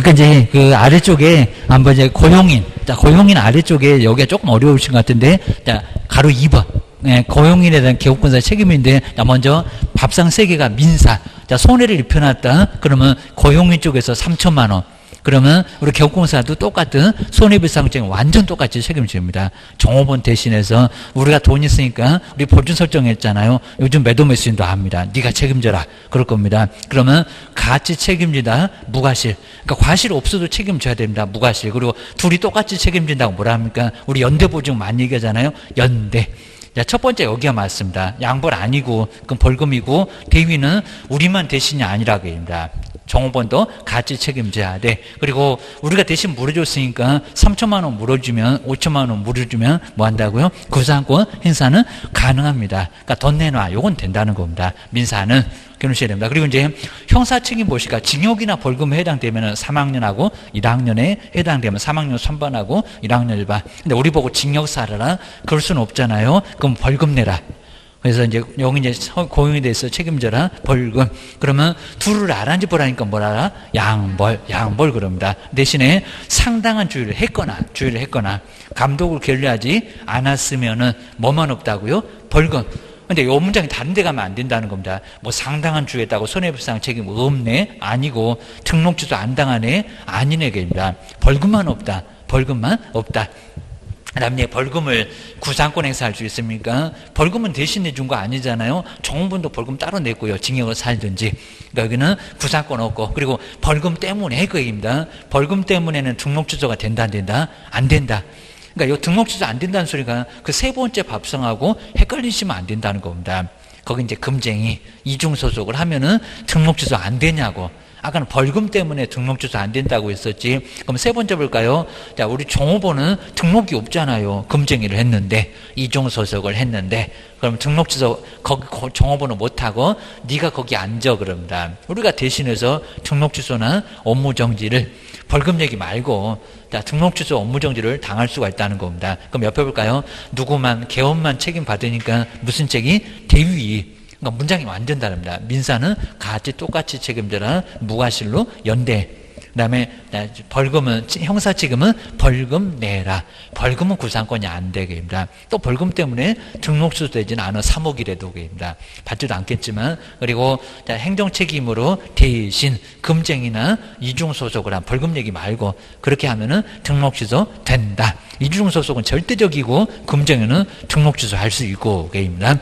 그러니까 이제 그 아래쪽에 한번 이제 고용인, 자, 고용인 아래쪽에 여기가 조금 어려우신 것 같은데, 자, 가로 2번. 네, 고용인에 대한 개업권자 책임인데, 자, 먼저 밥상 3개가 민사. 자, 손해를 입혀놨다. 그러면 고용인 쪽에서 3천만 원. 그러면 우리 개업공사도 똑같은 손해배상 책임 완전 똑같이 책임을 집니다. 종업원 대신해서 우리가 돈 있으니까 우리 보증 설정했잖아요. 요즘 매도 매수인도 합니다. 네가 책임져라. 그럴 겁니다. 그러면 같이 책임지다 무과실. 그러니까 과실 없어도 책임져야 됩니다. 무과실. 그리고 둘이 똑같이 책임진다고 뭐라 합니까? 우리 연대보증 많이 얘기하잖아요. 연대. 자, 첫 번째 여기가 맞습니다. 양벌 아니고 그건 벌금이고 대위는 우리만 대신이 아니라고 합니다. 종업원도 같이 책임져야 돼. 그리고 우리가 대신 물어줬으니까 3천만 원 물어주면 5천만 원 물어주면 뭐 한다고요? 구상권 행사는 가능합니다. 그러니까 돈 내놔. 요건 된다는 겁니다. 민사는 기억하셔야 됩니다. 그리고 이제 형사 책임 보시까 징역이나 벌금에 해당되면 3학년하고 1학년에 해당되면 3학년 선반하고 1학년 일반. 근데 우리 보고 징역 살아라. 그럴 수는 없잖아요. 그럼 벌금 내라. 그래서 이제 여기 이제 고용에 대해서 책임져라 벌금. 그러면 둘을 알아는지 보라니까 뭐라 양벌 그럽니다. 대신에 상당한 주의를 했거나 감독을 결례하지 않았으면은 뭐만 없다고요? 벌금. 근데 이 문장이 다른 데 가면 안 된다는 겁니다. 뭐 상당한 주의했다고 손해배상 책임 없네? 아니고 등록주도 안 당하네? 아니네 입니다. 벌금만 없다. 그 다음에 벌금을 구상권 행사할 수 있습니까? 벌금은 대신 내준 거 아니잖아요. 종업원도 벌금 따로 냈고요. 징역을 살든지. 그러니까 여기는 구상권 없고, 그리고 벌금 때문에 그 얘기입니다. 벌금 때문에는 등록 취소가 된다, 안 된다? 안 된다. 그러니까 이 등록 취소 안 된다는 소리가 그 세 번째 밥상하고 헷갈리시면 안 된다는 겁니다. 거기 이제 금쟁이 이중소속을 하면은 등록 취소 안 되냐고. 아까는 벌금 때문에 등록 취소 안 된다고 했었지. 그럼 세 번째 볼까요? 자, 우리 종업원은 등록이 없잖아요. 금쟁이를 했는데, 이중소속을 했는데, 그럼 등록 취소 거기 종업원은 못 하고 네가 거기 앉아 그럽니다. 우리가 대신해서 등록 취소나 업무 정지를 벌금 내기 말고 자, 등록 취소 업무 정지를 당할 수가 있다는 겁니다. 그럼 옆에 볼까요? 누구만 개업만 책임 받으니까 무슨 책임? 대위. 그러니까 문장이 완전 다릅니다. 민사는 같이 똑같이 책임져라. 무과실로 연대. 그 다음에 벌금은 형사 책임은 벌금 내라. 벌금은 구상권이 안 되게입니다. 또 벌금 때문에 등록 취소되지는 않아 3억이라도 게입니다. 받지도 않겠지만. 그리고 행정 책임으로 대신 금쟁이나 이중 소속을 한 벌금 내기 말고 그렇게 하면은 등록 취소 된다. 이중 소속은 절대적이고 금쟁이는 등록 취소할 수 있고 게입니다.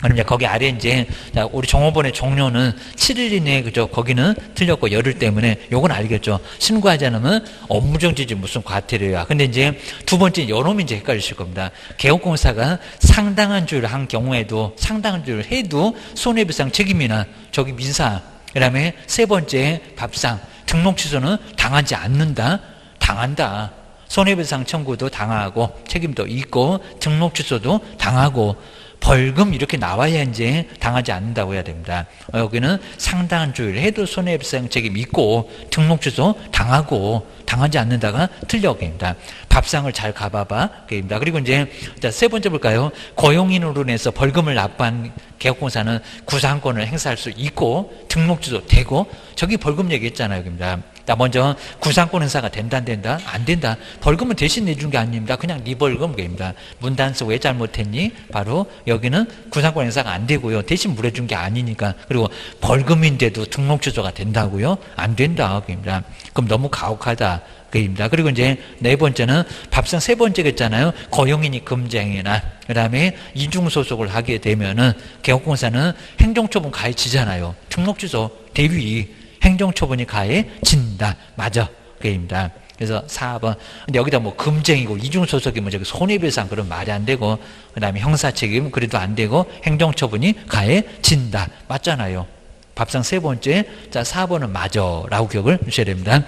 그럼 이제 거기 아래 이제 우리 종업원의 종료는 7일 이내에 그죠? 거기는 틀렸고 열흘 때문에 요건 알겠죠? 신고하지 않으면 업무정지지 무슨 과태료야. 근데 이제 두 번째 요놈이 이제 헷갈리실 겁니다. 개업공사가 상당한 주의를 한 경우에도 상당한 주의를 해도 손해배상 책임이나 저기 민사. 그다음에 세 번째 밥상 등록 취소는 당하지 않는다. 당한다. 손해배상 청구도 당하고 책임도 있고 등록 취소도 당하고 벌금 이렇게 나와야 이제 당하지 않는다고 해야 됩니다. 여기는 상당한 주의를 해도 손해배상 책임이 있고 등록 취소 당하고 당하지 않는다가 틀려입니다. 밥상을 잘 가봐봐. 그입니다. 그리고 이제 세 번째 볼까요? 고용인으로 인해서 벌금을 납부한 개업공사는 구상권을 행사할 수 있고 등록 취소 되고 저기 벌금 얘기했잖아요. 여기입니다. 먼저 구상권 행사가 된다 안 된다? 안 된다. 벌금은 대신 내준 게 아닙니다. 그냥 네 벌금입니다. 문단서 왜 잘못했니? 바로 여기는 구상권 행사가 안 되고요. 대신 물어준 게 아니니까. 그리고 벌금인데도 등록 취소가 된다고요? 안 된다. 그입니다. 그럼 너무 가혹하다. 그입니다. 그리고 이제 네 번째는 밥상 세 번째겠잖아요. 고용인이 금쟁이나 그다음에 이중 소속을 하게 되면은 개업공사는 행정처분 가해지잖아요. 등록 취소 대위 행정처분이 가해진다. 맞아. 그입니다. 그래서 4번. 근데 여기다 뭐 금쟁이고 이중소속이 뭐 저기 손해배상 그런 말이 안 되고 그 다음에 형사책임 그래도 안 되고 행정처분이 가해진다. 맞잖아요. 밥상 세 번째. 자, 4번은 맞아. 라고 기억을 하셔야 됩니다.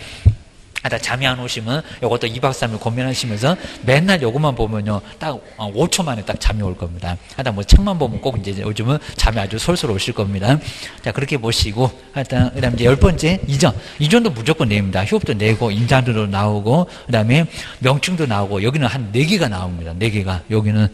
하다 잠이 안 오시면 요것도 2박 3일 고민하시면서 맨날 요것만 보면요 딱 5초 만에 딱 잠이 올 겁니다. 하다 뭐 책만 보면 꼭 이제 요즘은 잠이 아주 솔솔 오실 겁니다. 자 그렇게 보시고 하여튼 그다음 이제 10번째 이전도 무조건 냅니다. 휴업도 내고 인자도 나오고 그다음에 명칭도 나오고 여기는 한 4개가 나옵니다. 4개가 여기는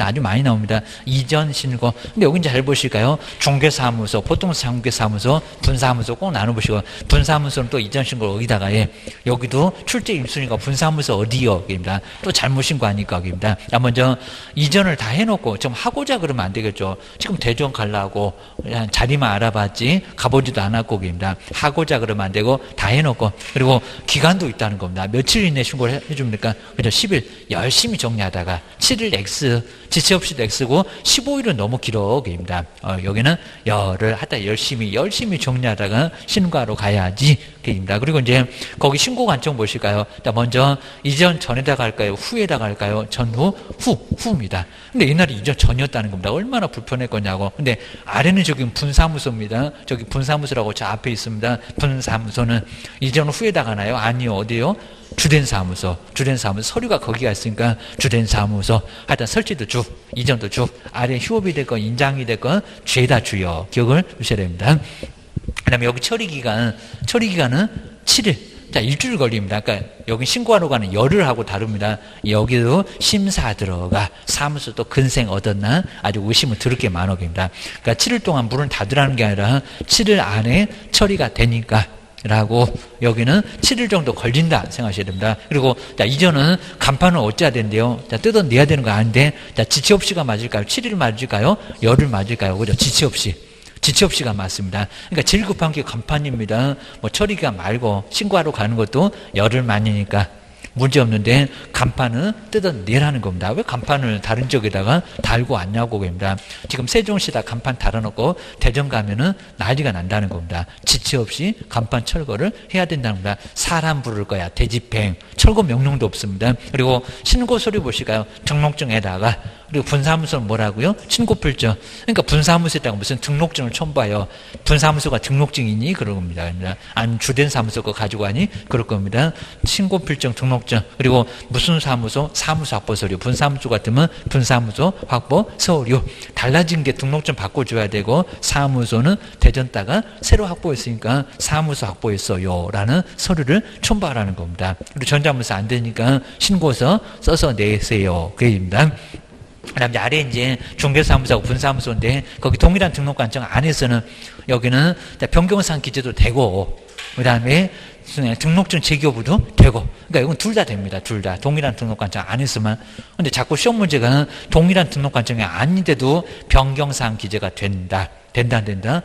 아주 많이 나옵니다. 이전, 신고. 근데 여기 잘 보실까요? 중개사무소, 보통 중개사무소, 분사무소 꼭 나눠보시고, 분사무소는 또 이전 신고를 어디다가 해. 여기도 출제 1순위가 분사무소 어디요? 입니다. 또 잘못 신고하니까 입니다. 먼저 이전을 다 해놓고 좀 하고자 그러면 안 되겠죠. 지금 대전 가려고 그냥 자리만 알아봤지 가보지도 않았고 입니다. 하고자 그러면 안 되고 다 해놓고 그리고 기간도 있다는 겁니다. 며칠 이내 신고를 해줍니까? 그죠? 10일 열심히 정리하다가 7일 X 지체 없이도 X고 15일은 너무 길어 입니다. 여기는 열을 하다 열심히 정리하다가 신고하러 가야지 입니다. 그리고 이제 거기 신고 관청 보실까요? 먼저 이전 전에다가 할까요? 후에다가 할까요? 전후 후입니다. 근데 옛날에 이전 전이었다는 겁니다. 얼마나 불편했거냐고. 근데 아래는 저기 분사무소입니다. 저기 분사무소라고 저 앞에 있습니다. 분사무소는 이전 후에다가 하나요? 아니요. 어디요? 주된 사무소 서류가 거기가 있으니까 주된 사무소 하여튼 설치도 주 이전도 주 아래 휴업이 됐건 인장이 됐건 죄다 주요 기억을 주셔야 됩니다. 그 다음에 여기 처리기간은 7일 자 일주일 걸립니다. 그러니까 여기 신고하러 가는 열흘하고 다릅니다. 여기도 심사 들어가 사무소 또 근생 얻었나 아주 의심은 들을 게 많아 봅니다. 그러니까 7일 동안 문을 닫으라는 게 아니라 7일 안에 처리가 되니까 라고 여기는 7일 정도 걸린다 생각하셔야 됩니다. 그리고 자 이전은 간판을 어찌해야 된대요. 자 뜯어내야 되는 거 아닌데 자 지체 없이가 맞을까요? 7일 맞을까요? 열흘 맞을까요? 그죠? 지체 없이가 맞습니다. 그러니까 제일 급한 게 간판입니다. 뭐 처리기간 말고 신고하러 가는 것도 열흘 만이니까 문제 없는데 간판은 뜯어내라는 겁니다. 왜 간판을 다른 쪽에다가 달고 왔냐고 합니다. 지금 세종시에다 간판 달아놓고 대전 가면은 난리가 난다는 겁니다. 지체 없이 간판 철거를 해야 된다는 겁니다. 사람 부를 거야. 대집행. 철거 명령도 없습니다. 그리고 신고 서류 보실까요? 등록증에다가 그리고 분사무소는 뭐라고요? 신고필증. 그러니까 분사무소에다가 무슨 등록증을 첨부해요. 분사무소가 등록증이니? 그런 겁니다. 안 주된 사무소 거 가지고 가니? 그럴 겁니다. 신고필증, 등록증. 그리고 무슨 사무소? 사무소 확보 서류. 분사무소 같으면 분사무소 확보 서류. 달라진 게 등록증 바꿔줘야 되고 사무소는 대전다가 새로 확보했으니까 사무소 확보했어요. 라는 서류를 첨부하라는 겁니다. 그리고 전자무소 안 되니까 신고서 써서 내세요. 그 얘기입니다. 그 다음에 아래 이제 중개사무소하고 분사무소인데 거기 동일한 등록관청 안에서는 여기는 변경사항 기재도 되고 그 다음에 등록증 재교부도 되고 그러니까 이건 둘 다 됩니다. 둘 다 동일한 등록관청 안에서만. 근데 자꾸 시험 문제가 동일한 등록관청이 아닌데도 변경사항 기재가 된다 안 된다.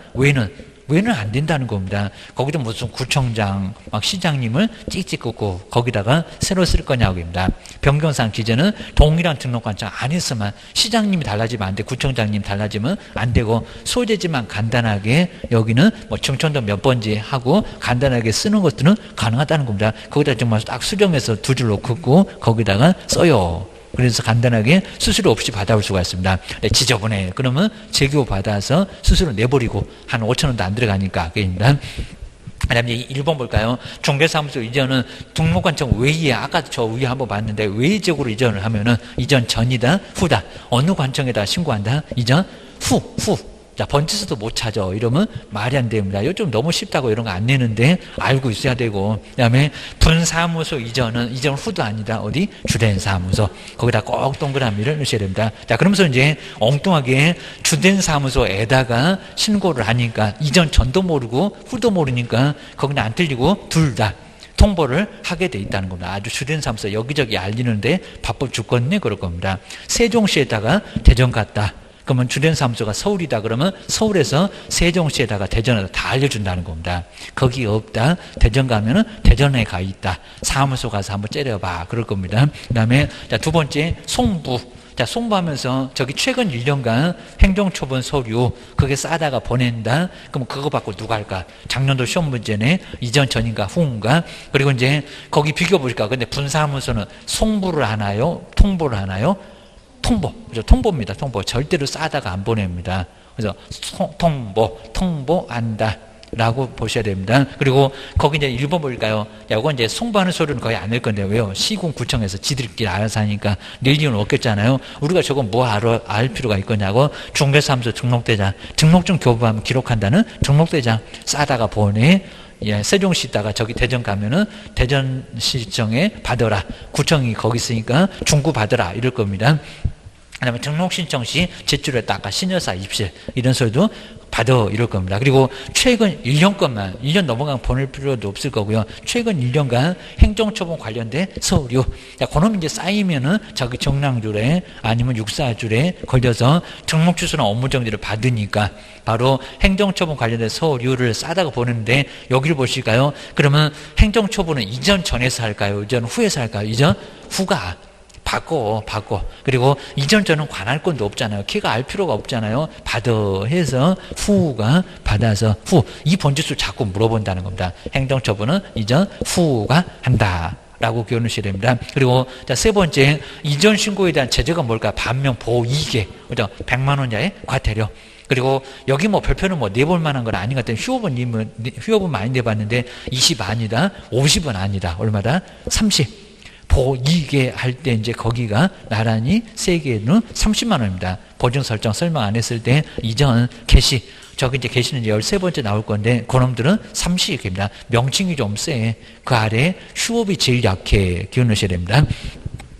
왜는 안 된다는 겁니다. 거기도 무슨 구청장, 막 시장님을 찍찍 긋고 거기다가 새로 쓸 거냐고 합니다. 변경사항 기재는 동일한 등록관청 안에서만 시장님이 달라지면 안 돼. 구청장님 달라지면 안 되고 소재지만 간단하게 여기는 뭐 충청도 몇 번지 하고 간단하게 쓰는 것들은 가능하다는 겁니다. 거기다 정말 딱 수정해서 두 줄로 긋고 거기다가 써요. 그래서 간단하게 수수료 없이 받아올 수가 있습니다. 네, 지저분해. 그러면 재교 받아서 수수료 내버리고 한 5,000원도 안 들어가니까. 그입니다. 그 다음에 1번 볼까요? 중개사무소 이전은 등록관청 외에 아까 저 위에 한번 봤는데 외적으로 이전을 하면은 이전 전이다 후다. 어느 관청에다 신고한다? 이전 후. 자, 번지수도 못 찾아. 이러면 말이 안 됩니다. 이거 좀 너무 쉽다고 이런 거 안 내는데 알고 있어야 되고. 그 다음에 분사무소 이전 후도 아니다. 어디? 주된 사무소. 거기다 꼭 동그라미를 넣으셔야 됩니다. 자, 그러면서 이제 엉뚱하게 주된 사무소에다가 신고를 하니까 이전 전도 모르고 후도 모르니까 거기는 안 틀리고 둘 다 통보를 하게 돼 있다는 겁니다. 아주 주된 사무소 여기저기 알리는데 바빠 죽겠네 그럴 겁니다. 세종시에다가 대전 갔다. 그러면 주된 사무소가 서울이다 그러면 서울에서 세종시에다가 대전에다 다 알려준다는 겁니다. 거기 없다. 대전 가면은 대전에 가 있다. 사무소 가서 한번 째려봐. 그럴 겁니다. 그 다음에 두 번째 송부. 자, 송부하면서 저기 최근 1년간 행정처분 서류 그게 싸다가 보낸다. 그럼 그거 받고 누가 할까? 작년도 시험 문제네. 이전 전인가 후인가? 그리고 이제 거기 비교 보실까? 근데 분사무소는 송부를 하나요? 통보를 하나요? 그죠? 통보입니다. 통보. 절대로 싸다가 안 보냅니다. 그래서 통보한다. 라고 보셔야 됩니다. 그리고 거기 이제 1번 볼까요? 야, 이건 이제 송부하는 소리는 거의 안 낼 건데, 왜요? 시군구청에서 지들끼리 알아서 하니까 낼 이유는 없겠잖아요. 우리가 저건 뭐 알 필요가 있겠냐고. 중개사무소 등록대장, 등록증 교부하면 기록한다는 등록대장 싸다가 보내. 예, 세종시 있다가 저기 대전 가면은 대전시청에 받아라. 구청이 거기 있으니까 중구 받아라. 이럴 겁니다. 그 다음에 등록신청 시 제출했다. 아까 신여사 입실. 이런 소리도 받아. 이럴 겁니다. 그리고 최근 1년 것만, 1년 넘어가면 보낼 필요도 없을 거고요. 최근 1년간 행정처분 관련된 서류. 그놈이 이제 쌓이면은 저기 정량줄에 아니면 육사줄에 걸려서 등록주소나 업무정지를 받으니까 바로 행정처분 관련된 서류를 싸다가 보는데 여기를 보실까요? 그러면 행정처분은 이전 전에서 할까요? 이전 후에서 할까요? 이전 후가. 바꿔. 그리고 이전 저는 관할 건도 없잖아요. 걔가 알 필요가 없잖아요. 받아 해서 후가 받아서 후. 이 번지수 자꾸 물어본다는 겁니다. 행정처분은 이전 후가 한다. 라고 기억하셔야 됩니다. 그리고 자, 세 번째, 이전 신고에 대한 제재가 뭘까? 반면 보호 2개. 그죠? 100만 원 이하의 과태료. 그리고 여기 뭐 별표는 뭐 내볼 만한 건 아닌 것 같아요. 휴업은 많이 내봤는데 20 아니다. 50은 아니다. 얼마다? 30. 보호 2개 할 때 이제 거기가 나란히 3개는 30만 원입니다. 보증 설정 설명 안 했을 때 이전 개시. 저기 이제 개시는 이제 13번째 나올 건데 그놈들은 30입니다. 명칭이 좀 세. 그 아래 휴업이 제일 약해. 기억하셔야 됩니다.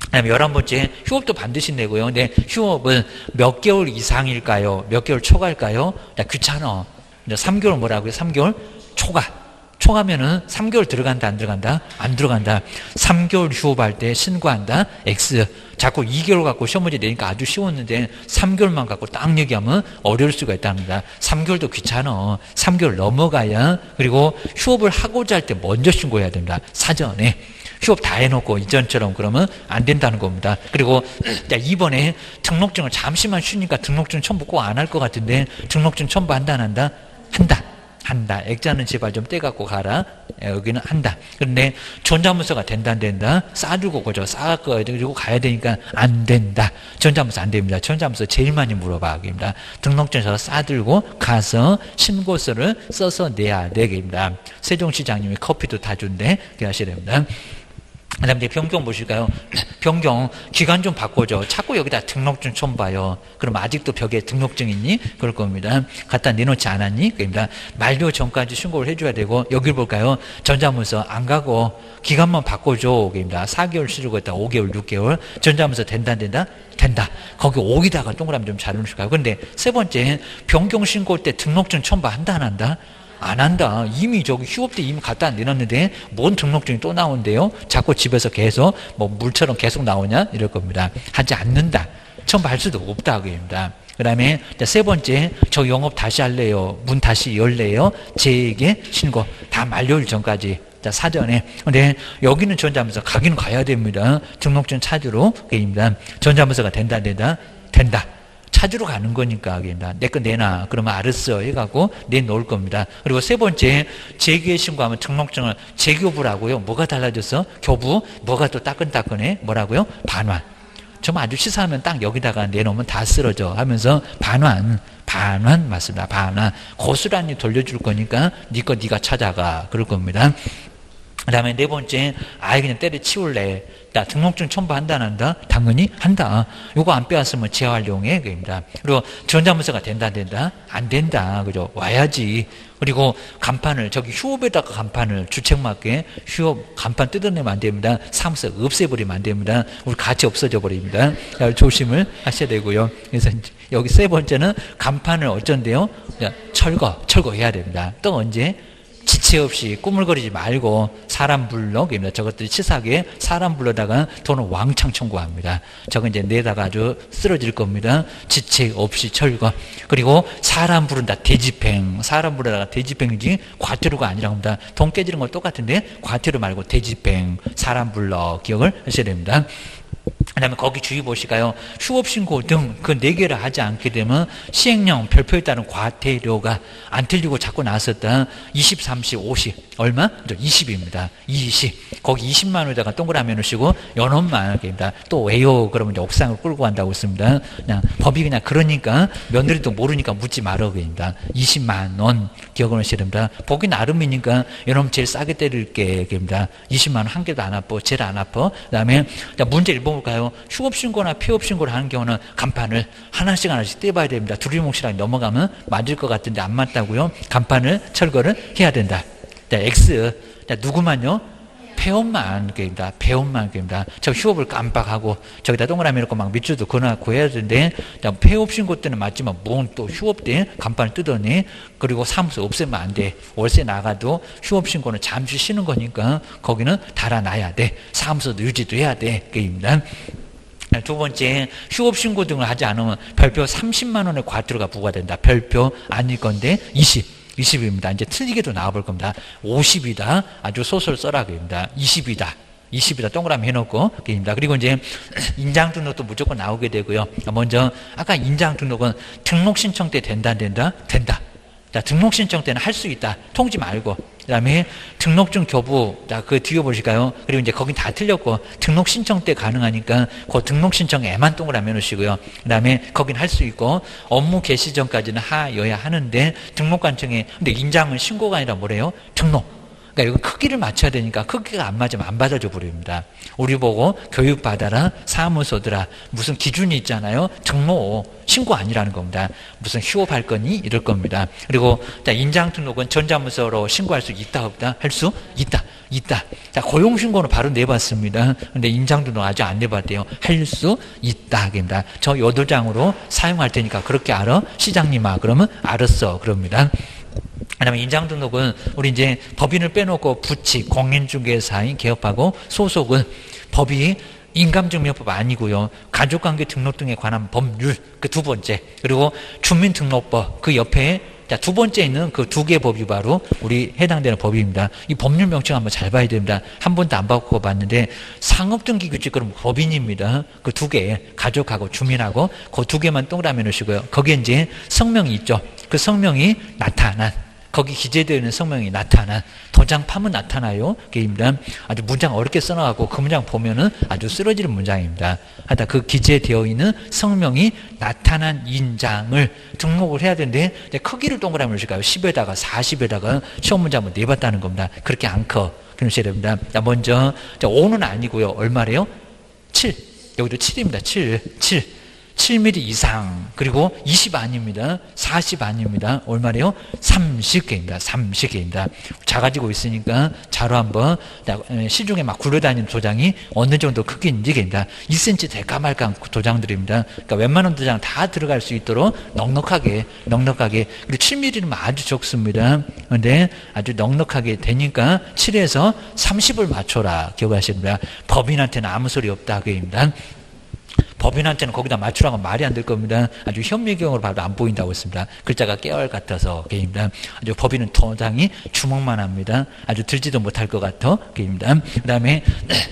그다음에 11번째 휴업도 반드시 내고요. 근데 휴업은 몇 개월 이상일까요? 몇 개월 초과일까요? 야, 귀찮아. 3개월 뭐라고요? 3개월 초과. 초과면은 3개월 들어간다, 안 들어간다? 안 들어간다. 3개월 휴업할 때 신고한다. X. 자꾸 2개월 갖고 시험 문제 내니까 아주 쉬웠는데 3개월만 갖고 딱 얘기하면 어려울 수가 있답니다. 3개월도 귀찮아. 3개월 넘어가야. 그리고 휴업을 하고자 할 때 먼저 신고해야 됩니다. 사전에. 휴업 다 해놓고 이전처럼 그러면 안 된다는 겁니다. 그리고 이번에 등록증을 잠시만 쉬니까 등록증 첨부 꼭 안 할 것 같은데 등록증 첨부 한다 안 한다? 한다. 액자는 제발 좀 떼갖고 가라. 여기는 한다. 그런데 전자문서가 된다 안 된다? 싸들고 그죠? 싸갖고 그리고 가야 되니까 안 된다. 전자문서 안 됩니다. 전자문서 제일 많이 물어봐. 그입니다. 등록증서 싸들고 가서 신고서를 써서 내야 되겠습니다. 세종시장님이 커피도 다 준대. 그렇게 하셔야 됩니다. 그 다음에 변경 보실까요? 변경 기간 좀 바꿔줘. 자꾸 여기다 등록증 첨부해요. 그럼 아직도 벽에 등록증 있니? 그럴 겁니다. 갖다 내놓지 않았니? 그럽니다. 만료 전까지 신고를 해줘야 되고 여기를 볼까요? 전자문서 안 가고 기간만 바꿔줘. 그럽니다. 4개월 쓰려고 했다 5개월 6개월 전자문서 된다 안 된다? 된다. 거기 5기다가 동그라미 좀 잘 넣으실까요? 그런데 세 번째 변경 신고 때 등록증 첨부한다 안 한다? 안 한다. 이미 저기 휴업 때 이미 갖다 내놨는데 뭔 등록증이 또 나온대요? 자꾸 집에서 계속 뭐 물처럼 계속 나오냐? 이럴 겁니다. 하지 않는다. 첨부할 수도 없다. 그입니다. 그 다음에 세 번째, 저 영업 다시 할래요? 문 다시 열래요? 제에게 신고. 다 만료일 전까지. 자, 사전에. 근데 여기는 전자문서 가기는 가야 됩니다. 등록증 찾으러. 그입니다. 전자문서가 된다. 된다. 찾으러 가는 거니까 내 거 내놔. 그러면 알았어 해갖고 내놓을 겁니다. 그리고 세 번째 재교에 신고하면 등록증을 재교부라고요. 뭐가 달라졌어? 교부 뭐가 또 따끈따끈해? 뭐라고요? 반환. 정말 아주 시사하면 딱 여기다가 내놓으면 다 쓰러져 하면서 반환 맞습니다. 반환. 고스란히 돌려줄 거니까 네 거 네가 찾아가. 그럴 겁니다. 그 다음에 네 번째, 아예 그냥 때려치울래. 나 등록증 첨부한다 안 한다? 당연히 한다. 요거 안 빼왔으면 재활용해. 그입니다. 그리고 전자문서가 된다 안 된다? 안 된다. 그죠? 와야지. 그리고 간판을, 저기 휴업에다가 간판을 주책맞게 휴업 간판 뜯어내면 안 됩니다. 사무소 없애버리면 안 됩니다. 우리 같이 없어져 버립니다. 조심을 하셔야 되고요. 그래서 여기 세 번째는 간판을 어쩐대요? 철거해야 됩니다. 또 언제? 지체 없이 꾸물거리지 말고 사람 불러. 저것들이 치사하게 사람 불러다가 돈을 왕창 청구합니다. 저건 이제 내다가 아주 쓰러질 겁니다. 지체 없이 철거. 그리고 사람 부른다. 대집행. 사람 부르다가 대집행이지 과태료가 아니라고 합니다. 돈 깨지는 건 똑같은데 과태료 말고 대집행. 사람 불러. 기억을 하셔야 됩니다. 그다음에 거기 주의 보시가요. 휴업신고 등 그 4개를 하지 않게 되면 시행령 별표에 따른 과태료가 안 틀리고 자꾸 나왔었다. 20, 30, 50 얼마? 20입니다. 20. 거기 20만 원에다가 동그라미 놓으시고 연원만 입니다. 또 왜요? 그러면 이제 옥상을 끌고 간다고 했습니다. 그냥 법이 그냥 그러니까 며느리도 모르니까 묻지 말라고 합니다. 20만 원 기억을 하셔야 됩니다. 보기 나름이니까 여러분 제일 싸게 때릴게 입니다. 20만 원 한 개도 안 아파. 제일 안 아파. 그다음에 문제 1번 볼까요? 휴업신고나 폐업신고를 하는 경우는 간판을 하나씩 떼봐야 됩니다. 두리뭉실하게 넘어가면 맞을 것 같은데 안 맞다고요. 간판을 철거를 해야 된다. 자, X. 자, 누구만요? 폐업만 입니다. 폐업만 입니다. 저 휴업을 깜빡하고 저기다 동그라미 놓고 막 밑줄도 그어놓고 해야 되는데 폐업신고 때는 맞지만 뭔 또 휴업 때 간판을 뜯어내. 그리고 사무소 없애면 안 돼. 월세 나가도 휴업신고는 잠시 쉬는 거니까 거기는 달아놔야 돼. 사무소도 유지도 해야 돼. 입니다. 두 번째, 휴업신고 등을 하지 않으면 별표 30만 원의 과태료가 부과된다. 별표 아닐 건데 20입니다. 이제 틀리게도 나와볼 겁니다. 50이다. 아주 소설 써라. 그입니다. 20이다. 동그라미 해놓고. 그입니다. 그리고 이제 인장 등록도 무조건 나오게 되고요. 먼저, 아까 인장 등록은 등록 신청 때 된다, 안 된다? 된다. 자, 등록 신청 때는 할 수 있다. 통지 말고. 그 다음에 등록증 교부, 자, 그 뒤에 보실까요? 그리고 이제 거긴 다 틀렸고, 등록 신청 때 가능하니까, 그 등록 신청에만 동그라미 해놓으시고요. 그 다음에 거긴 할 수 있고, 업무 개시 전까지는 하여야 하는데, 등록관청에, 근데 인장은 신고가 아니라 뭐래요? 등록. 그러니까 이거 크기를 맞춰야 되니까 크기가 안 맞으면 안 받아줘 버립니다. 우리 보고 교육받아라, 사무소들아, 무슨 기준이 있잖아요. 등록, 신고 아니라는 겁니다. 무슨 휴업할 거니? 이럴 겁니다. 그리고 자, 인장 등록은 전자문서로 신고할 수 있다, 없다? 할 수 있다. 자, 고용신고는 바로 내봤습니다. 근데 인장 등록 아직 안 내봤대요. 할 수 있다. 입니다. 저 요도장으로 사용할 테니까 그렇게 알아? 시장님아, 그러면 알았어. 그럽니다. 그다음에 인장 등록은 우리 이제 법인을 빼놓고 부칙, 공인중개사인 개업하고 소속은 법이 인감증명법 아니고요. 가족관계 등록 등에 관한 법률 그 두 번째, 그리고 주민등록법 그 옆에 자, 두 번째 있는 그 두 개 법이 바로 우리 해당되는 법입니다. 이 법률 명칭 한번 잘 봐야 됩니다. 한 번도 안 바꿔봤는데 상업등기규칙 그럼 법인입니다. 그 두 개, 가족하고 주민하고 그 두 개만 동그라미 놓으시고요. 거기에 이제 성명이 있죠. 그 성명이 나타난, 거기 기재되어 있는 성명이 나타난, 도장 파면 나타나요. 그입니다. 아주 문장 어렵게 써놔갖고 그 문장 보면은 아주 쓰러지는 문장입니다. 하여튼 그 기재되어 있는 성명이 나타난 인장을 등록을 해야 되는데, 크기를 동그라미 놓으실까요? 10에다가 40에다가 시험 문제 한번 내봤다는 겁니다. 그렇게 안 커. 그러셔야 됩니다. 자, 먼저, 5는 아니고요. 얼마래요? 7. 여기도 7입니다. 7. 7mm 이상, 그리고 20 아닙니다. 40 아닙니다. 얼마래요? 30개입니다. 30개입니다. 작아지고 있으니까 자로 한번 시중에 막 굴러다니는 도장이 어느 정도 크기인지 입니다. 2cm 될까 말까 도장들입니다. 그러니까 웬만한 도장 다 들어갈 수 있도록 넉넉하게. 그리고 7mm는 아주 적습니다. 그런데 아주 넉넉하게 되니까 7에서 30을 맞춰라. 기억하셔야 됩니다. 법인한테는 아무 소리 없다. 그입니다. 법인한테는 거기다 맞추라고 말이 안 될 겁니다. 아주 현미경으로 봐도 안 보인다고 했습니다. 글자가 깨알 같아서 게입니다. 아주 법인은 도장이 주먹만 합니다. 아주 들지도 못할 것 같아 게입니다. 그 다음에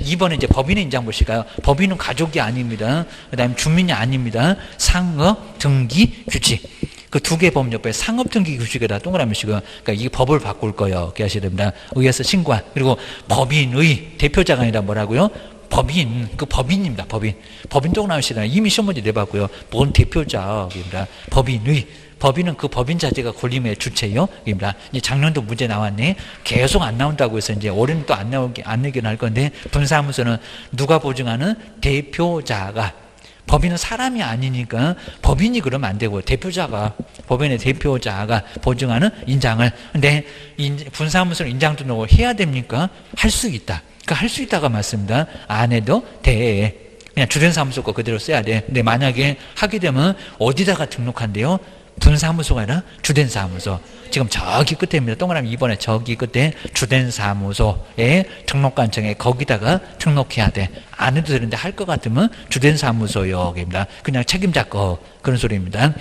2번은 이제 법인의 인장 보실까요? 법인은 가족이 아닙니다. 그 다음에 주민이 아닙니다. 상업 등기 규칙. 그 두 개 법 옆에 상업등기 규칙에다 동그라미 치고, 그러니까 이 법을 바꿀 거예요. 이렇게 하셔야 됩니다. 의해서 신고한. 그리고 법인의 대표자가 아니라 뭐라고요? 법인, 그 법인입니다. 법인 동그라미시잖아요. 이미 시험 문제 내봤고요. 뭔 대표자입니다. 법인의. 법인은 그 법인 자체가 권리의 주체요. 입니다. 이제 작년도 문제 나왔네. 계속 안 나온다고 해서 이제 올해는 또 안 내긴 할 건데, 분사무소는 누가 보증하는? 대표자가. 법인은 사람이 아니니까 법인이 그러면 안 되고 법인의 대표자가 보증하는 인장을. 근데 분사무소는 인장 등록을 해야 됩니까? 할 수 있다. 할 수 있다가 맞습니다. 안 해도 돼. 그냥 주된사무소 거 그대로 써야 돼. 근데 만약에 하게 되면 어디다가 등록한대요? 분사무소가 아니라 주된사무소. 지금 저기 끝에입니다. 동그라미 2번에 저기 끝에 주된사무소에 등록관청에 거기다가 등록해야 돼. 안 해도 되는데 할 것 같으면 주된사무소역입니다. 그냥 책임자 거 그런 소리입니다.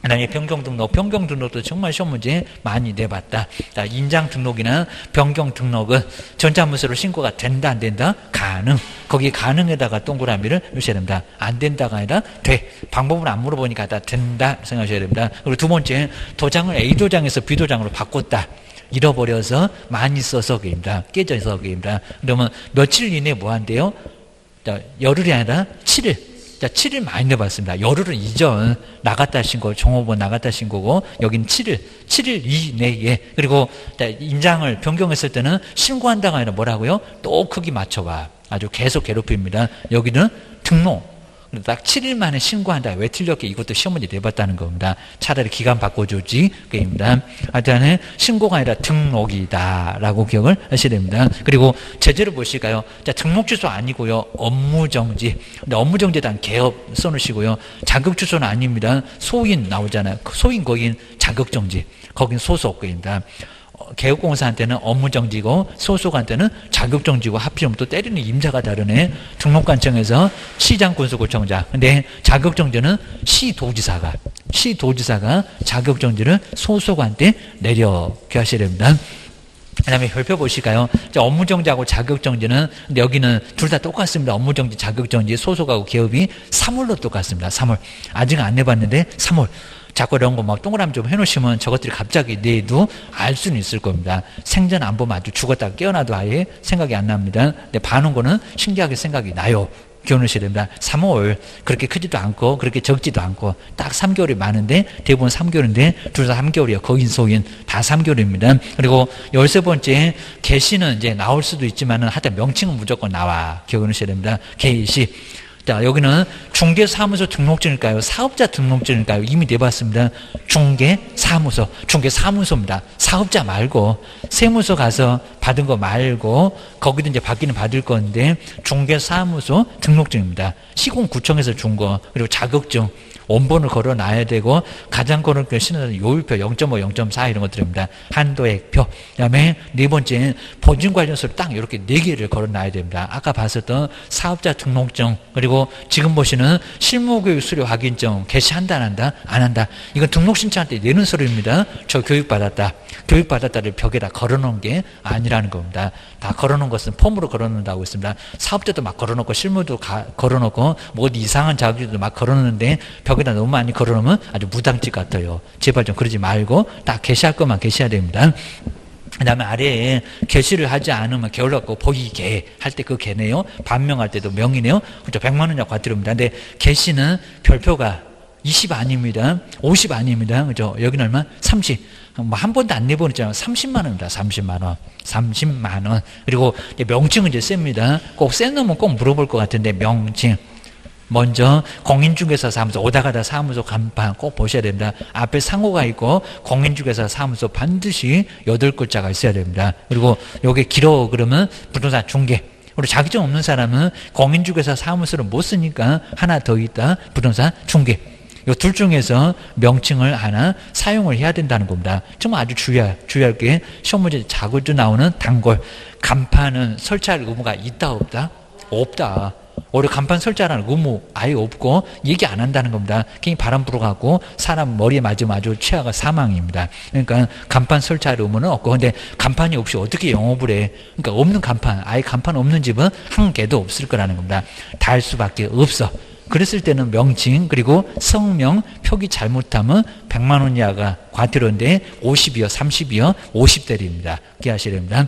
그다음에 변경 등록도 정말 시험 문제 많이 내봤다. 자, 인장 등록이나 변경 등록은 전자문서로 신고가 된다 안 된다? 가능. 거기 가능에다가 동그라미를 넣으셔야 됩니다. 안 된다가 아니라 돼. 방법은 안 물어보니까 다 된다 생각하셔야 됩니다. 그리고 두 번째, 도장을 A 도장에서 B 도장으로 바꿨다. 잃어버려서 많이 써서 그입니다. 깨져서 그입니다. 그러면 며칠 이내에 뭐 한대요? 자, 열흘이 아니라 7일. 자, 7일 많이 내봤습니다. 열흘은 이전 나갔다 신고, 종업원 나갔다 신고고, 여기는 7일 이내에. 그리고 인장을 변경했을 때는 신고한다가 아니라 뭐라고요? 또 크기 맞춰봐. 아주 계속 괴롭힙니다. 여기는 등록. 딱 7일 만에 신고한다. 왜 틀렸게? 이것도 시험 문제 내봤다는 겁니다. 차라리 기간 바꿔주지. 그입니다. 하여튼 신고가 아니라 등록이다. 라고 기억을 하셔야 됩니다. 그리고 제재를 보실까요? 자, 등록 주소 아니고요. 업무정지. 근데 업무정지에 대한 개업 써놓으시고요. 자격 주소는 아닙니다. 소인 나오잖아요. 소인 거긴 자격정지. 거긴 소속입니다. 개업공사한테는 업무정지고 소속한테는 자격정지고 하필이면 또 때리는 임자가 다르네. 등록관청에서 시장군수구청장. 근데 자격정지는 시도지사가 자격정지를 소속한테 내려게 하셔야 됩니다. 그 다음에 별표 보실까요? 업무정지하고 자격정지는, 근데 여기는 둘 다 똑같습니다. 업무정지, 자격정지, 소속하고 개업이 3월로 똑같습니다. 3월. 아직 안 해봤는데 3월. 자꾸 이런 거 막 동그라미 좀 해놓으시면 저것들이 갑자기 내도 알 수는 있을 겁니다. 생전 안 보면 아주 죽었다가 깨어나도 아예 생각이 안 납니다. 근데 봐놓은 거는 신기하게 생각이 나요. 기억하셔야 됩니다. 3월 그렇게 크지도 않고 그렇게 적지도 않고 딱 3개월이 많은데 대부분 3개월인데 둘 다 3개월이에요. 거긴 소인 다 3개월입니다. 그리고 13번째 개시는 이제 나올 수도 있지만은 하여튼 명칭은 무조건 나와. 기억하셔야 됩니다. 개시. 자, 여기는 중개사무소 등록증일까요? 사업자 등록증일까요? 이미 내봤습니다. 중개사무소입니다. 사업자 말고 세무서 가서 받은 거 말고 거기도 이제 받기는 받을 건데 중개사무소 등록증입니다. 시공구청에서 준 거. 그리고 자격증. 원본을 걸어놔야 되고 가장 걸어놓은 것은 요율표 0.5, 0.4 이런 것들입니다. 한도액표. 그다음에 네 번째 보증관련서를 딱 이렇게 4개를 걸어놔야 됩니다. 아까 봤었던 사업자 등록증 그리고 지금 보시는 실무교육 수료 확인증 개시한다 안 한다? 안 한다. 이건 등록 신청할 때 내는 서류입니다. 저 교육받았다를 벽에다 걸어놓은 게 아니라는 겁니다. 다 걸어놓은 것은 폼으로 걸어놓는다고 했습니다. 사업자도 막 걸어놓고 실무도 걸어놓고 뭐 어디 이상한 자격증도 막 걸어놓는데 벽에다 너무 많이 걸어놓으면 아주 무당집 같아요. 제발 좀 그러지 말고 딱 게시할 것만 게시해야 됩니다. 그 다음에 아래에 게시를 하지 않으면 게을렀고 보이게 할 때 그 개네요. 반명할 때도 명이네요. 그렇죠. 100만 원이라고 과태료입니다. 근데 게시는 별표가 20 아닙니다. 50 아닙니다. 그죠? 여기는 얼마? 30. 뭐 한 번도 안 내보냈잖아요. 30만 원입니다. 30만 원. 30만 원. 그리고 명칭은 이제 셉니다. 꼭 센 놈은 꼭 물어볼 것 같은데 명칭. 먼저 공인중개사 사무소 오다 가다 사무소 간판 꼭 보셔야 됩니다. 앞에 상호가 있고 공인중개사 사무소 반드시 8글자가 있어야 됩니다. 그리고 요게 길어 그러면 부동산 중개. 그리고 자격증 없는 사람은 공인중개사 사무소를 못 쓰니까 하나 더 있다. 부동산 중개. 이 둘 중에서 명칭을 하나 사용을 해야 된다는 겁니다. 정말 아주 주의할 게 시험 문제 자주 나오는 단골. 간판은 설치할 의무가 있다 없다? 없다. 오히려 간판 설치하라는 의무 아예 없고 얘기 안 한다는 겁니다. 괜히 바람 불어가고 사람 머리에 맞으면 아주 최악의 사망입니다. 그러니까 간판 설치할 의무는 없고 근데 간판이 없이 어떻게 영업을 해? 그러니까 없는 간판, 아예 간판 없는 집은 한 개도 없을 거라는 겁니다. 달 수밖에 없어. 그랬을 때는 명칭 그리고 성명 표기 잘못하면 100만 원 이하가 과태료인데 50이요 30이요 50대리입니다. 기하셔야 됩니다.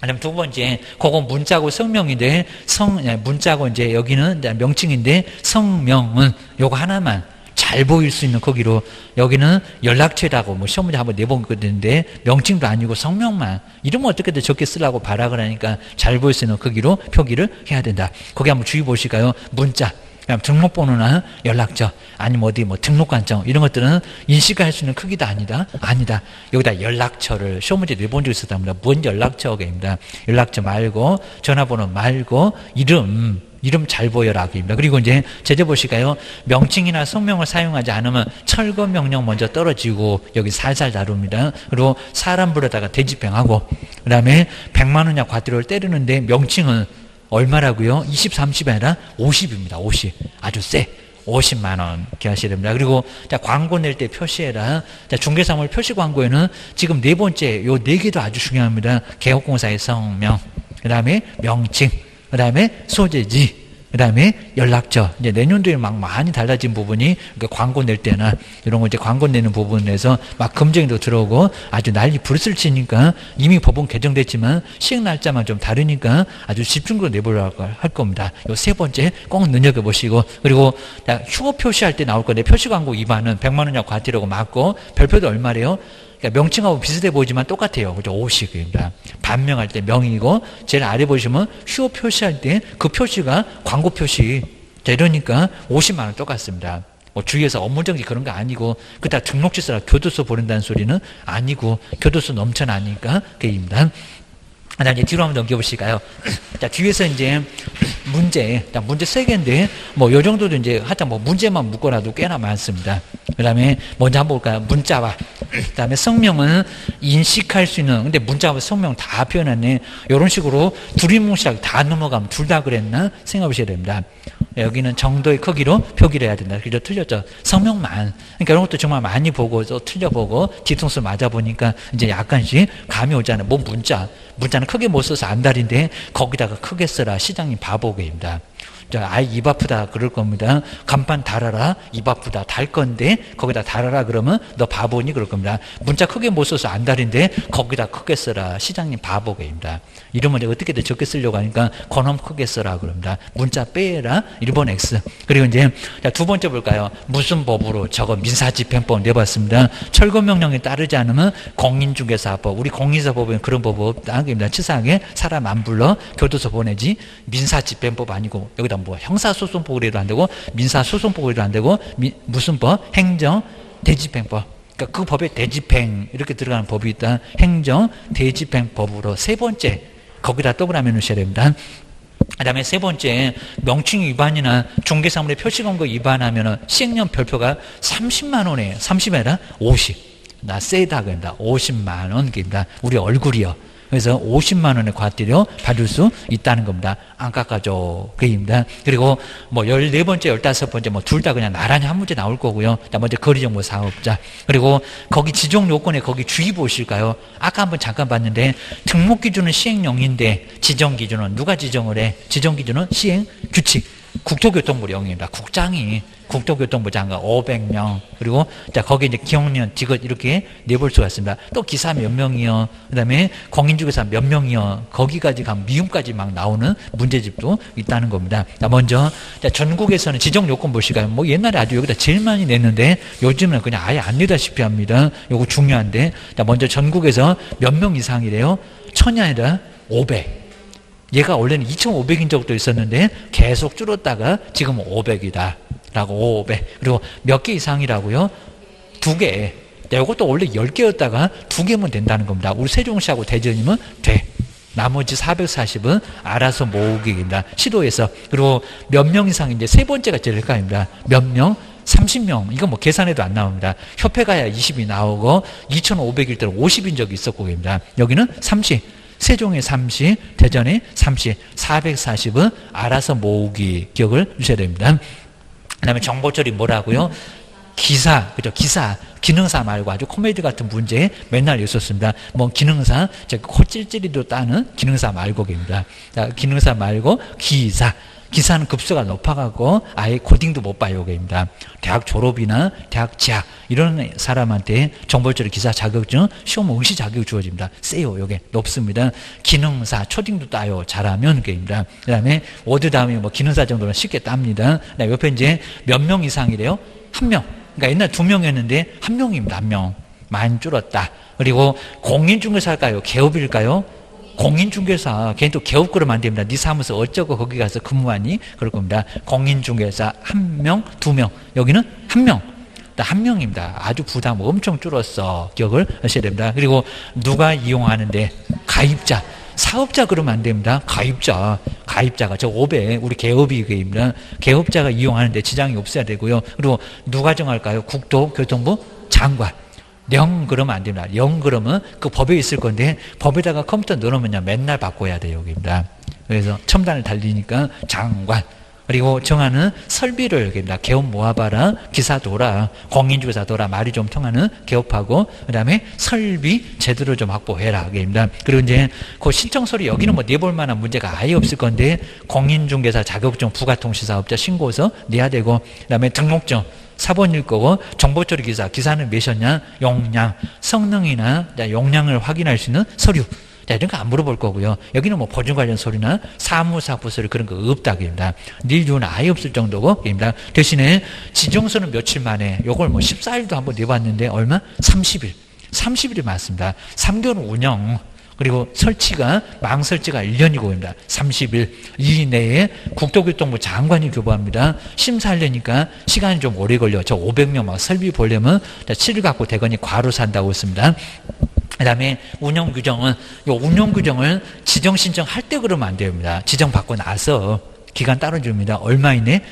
그다음 두 번째, 그거 문자고 성명인데 문자고 이제 여기는 명칭인데 성명은 요거 하나만 잘 보일 수 있는 크기로 여기는 연락처라고 뭐 시험 문제 한번 내본 거였는데 명칭도 아니고 성명만 이러면 어떻게든 적게 쓰라고 발악을 하니까 잘 보일 수 있는 크기로 표기를 해야 된다. 거기 한번 주의 보실까요? 문자. 등록번호나 연락처 아니면 어디 뭐 등록관청 이런 것들은 인식할 수 있는 크기도 아니다. 여기다 연락처를 시험 문제 내본 적 있었답니다. 뭔 연락처입니다. 연락처 말고 전화번호 말고 이름 잘 보여라 입니다. 그리고 이제 제재 보실까요? 명칭이나 성명을 사용하지 않으면 철거 명령 먼저 떨어지고 여기 살살 다룹니다. 그리고 사람 불러다가 대집행하고 그다음에 100만 원이나 과태료를 때리는데 명칭은 얼마라고요? 20, 30이 아니라 50입니다. 50. 아주 세. 50만 원 이렇게 하셔야 됩니다. 그리고 자, 광고 낼 때 표시해라. 자, 중개사물 표시 광고에는 지금 네 번째 요 네 개도 아주 중요합니다. 개업공사의 성명, 그 다음에 명칭, 그 다음에 소재지, 그 다음에 연락처. 이제 내년도에 막 많이 달라진 부분이 그러니까 광고 낼 때나 이런 거 이제 광고 내는 부분에서 막 검증도 들어오고 아주 난리 불을 치니까 이미 법은 개정됐지만 시행 날짜만 좀 다르니까 아주 집중적으로 내보려고 할 겁니다. 요 세 번째 꼭 눈여겨보시고, 그리고 휴업 표시할 때 나올 건데 표시 광고 위반은 100만 원 이하 과태료가 맞고 별표도 얼마래요? 그러니까 명칭하고 비슷해 보이지만 똑같아요. 그죠? 50입니다. 반명할 때 명이고, 제일 아래 보시면 휴업 표시할 때 그 표시가 광고 표시. 자, 이러니까 50만 원 똑같습니다. 뭐 주위에서 업무정지 그런 거 아니고, 그다 등록지 써라 교도소 보낸다는 소리는 아니고, 교도소 넘쳐나니까 그입니다. 자, 이제 뒤로 한번 넘겨보실까요? 자, 뒤에서 이제 문제 3개인데, 뭐, 요 정도도 이제 하여튼 뭐 문제만 묶어놔도 꽤나 많습니다. 그 다음에 먼저 한번 볼까요? 문자와, 그 다음에 성명은 인식할 수 있는, 근데 문자와 성명 다 표현했네. 요런 식으로 두리뭉실하게 다 넘어가면 둘 다 그랬나? 생각하셔야 됩니다. 여기는 정도의 크기로 표기를 해야 된다. 그죠? 틀렸죠? 성명만. 그러니까 이런 것도 정말 많이 보고, 또 틀려보고, 뒤통수 맞아보니까 이제 약간씩 감이 오잖아요. 뭐 문자는 크게 못 써서 안달인데 거기다가 크게 써라. 시장님 바보게입니다. 아이 입 아프다 그럴 겁니다. 간판 달아라. 입 아프다 달 건데 거기다 달아라 그러면 너 바보니 그럴 겁니다. 문자 크게 못 써서 안달인데 거기다 크게 써라. 시장님 바보게입니다. 이러면 어떻게든 적게 쓰려고 하니까 권엄 크게 써라 그럽니다. 문자 빼라. 1번 X. 그리고 이제 두 번째 볼까요? 무슨 법으로 저거 민사집행법 내봤습니다. 철거명령에 따르지 않으면 공인중개사법. 우리 공인사법에 그런 법 없다. 치사하게 사람 안 불러 교도소 보내지. 민사집행법 아니고 여기다 뭐 형사소송법으로도 안 되고 민사소송법으로도 안 되고 무슨 법? 행정 대집행법. 그러니까 그 법에 대집행 이렇게 들어가는 법이 있다. 행정 대집행법으로 세 번째 거기다 더블하며 놓으셔야 됩니다. 그 다음에 세 번째 명칭 위반이나 중개사물의 표시광고 위반하면 시행령 별표가 30만 원이에요. 30이 아니라 50. 나 세다 그럽니다. 50만 원입니다. 우리 얼굴이요. 그래서 50만 원의 과태료 받을 수 있다는 겁니다. 안 깎아줘. 그입니다. 그리고 뭐 14번째, 15번째 뭐 둘 다 그냥 나란히 한 문제 나올 거고요. 먼저 거리정보 사업자. 그리고 거기 지정 요건에 거기 주의 보실까요? 아까 한번 잠깐 봤는데 등록 기준은 시행령인데 지정 기준은 누가 지정을 해? 지정 기준은 시행 규칙. 국토교통부령입니다. 국장이 국토교통부 장관 500명. 그리고 자 거기 이제 기억년, 직업 이렇게 내볼 수가 있습니다. 또 기사 몇 명이요. 그다음에 공인중개사 몇 명이요. 거기까지 가면 미움까지 막 나오는 문제집도 있다는 겁니다. 자 먼저 자 전국에서는 지정 요건 보실까요? 뭐 옛날에 아주 여기다 제일 많이 냈는데 요즘은 그냥 아예 안 내다시피 합니다. 요거 중요한데 자 먼저 전국에서 몇 명 이상이래요? 1000이 아니라 500. 얘가 원래는 2,500인 적도 있었는데 계속 줄었다가 지금 500이다. 라고 500. 그리고 몇 개 이상이라고요? 2개. 이것도 원래 10개였다가 2개면 된다는 겁니다. 우리 세종시하고 대전이면 돼. 나머지 440은 알아서 모으기입니다. 시도에서. 그리고 몇 명 이상 이제 세 번째가 제일 헷갈립니다. 몇 명? 30명. 이건 뭐 계산해도 안 나옵니다. 협회 가야 20이 나오고 2,500일 때는 50인 적이 있었고 입니다. 여기는 30. 세종에 30, 대전에 30, 440은 알아서 모으기 기억을 주셔야 됩니다. 그 다음에 정보처리 뭐라고요? 기사, 그죠? 기사, 기능사 말고 아주 코미디 같은 문제 맨날 있었습니다. 뭐 기능사, 코 찔찔이도 따는 기능사 말고입니다. 자, 기능사 말고 기사. 기사는 급수가 높아가고 아예 코딩도 못 봐요. 입니다. 대학 졸업이나 대학 재학 이런 사람한테 정보처리 기사 자격증 시험 응시 자격이 주어집니다. 세요. 요게 높습니다. 기능사 초딩도 따요. 잘하면 그입니다. 그 다음에 워드 다음에 뭐 기능사 정도는 쉽게 땁니다. 옆에 이제 몇 명 이상이래요? 1명. 그러니까 옛날 2명이었는데 1명입니다. 1명. 많이 줄었다. 그리고 공인중개사일까요? 개업일까요? 공인중개사, 걔는 또 개업 그러면 안 됩니다. 네 사무소 어쩌고 거기 가서 근무하니? 그럴 겁니다. 공인중개사 1명, 2명. 여기는 1명. 1명입니다. 아주 부담 엄청 줄었어. 기억을 하셔야 됩니다. 그리고 누가 이용하는데? 가입자. 사업자 그러면 안 됩니다. 가입자가 저 500, 우리 개업이입니다. 개업자가 이용하는데 지장이 없어야 되고요. 그리고 누가 정할까요? 국토교통부 장관. 령 그러면 안 됩니다. 령 그러면 그 법에 있을 건데 법에다가 컴퓨터 넣어놓으면 맨날 바꿔야 돼요. 여기입니다. 그래서 첨단을 달리니까 장관. 그리고 정하는 설비를 여기입니다. 개업 모아봐라, 기사도라, 공인중개사도라, 말이 좀 통하는 개업하고, 그 다음에 설비 제대로 좀 확보해라. 여기입니다. 그리고 이제 그 신청서류 여기는 뭐 내볼 만한 문제가 아예 없을 건데, 공인중개사 자격증 부가통신사업자 신고서 내야 되고, 그 다음에 등록증, 사본일 거고, 정보처리 기사, 기사는 몇이었냐, 용량, 성능이나 용량을 확인할 수 있는 서류. 자, 이런 거 안 물어볼 거고요. 여기는 뭐 보증 관련 서류나 사무사부 서류 그런 거 없다입니다. 닐류는 아예 없을 정도고입니다. 대신에 지정서는 며칠 만에 요걸 뭐 14일도 한번 내봤는데 얼마? 30일. 30일이 맞습니다. 3개월 운영. 그리고 설치가 망 설치가 1년이고입니다. 30일 이내에 국토교통부 장관이 교부합니다. 심사하려니까 시간이 좀 오래 걸려. 저 500명 막 설비 보려면 7일 갖고 대건이 과로 산다고 했습니다. 그 다음에 운영규정은, 요 운영규정을 지정 신청할 때 그러면 안 됩니다. 지정받고 나서 기간 따로 줍니다. 얼마 이내?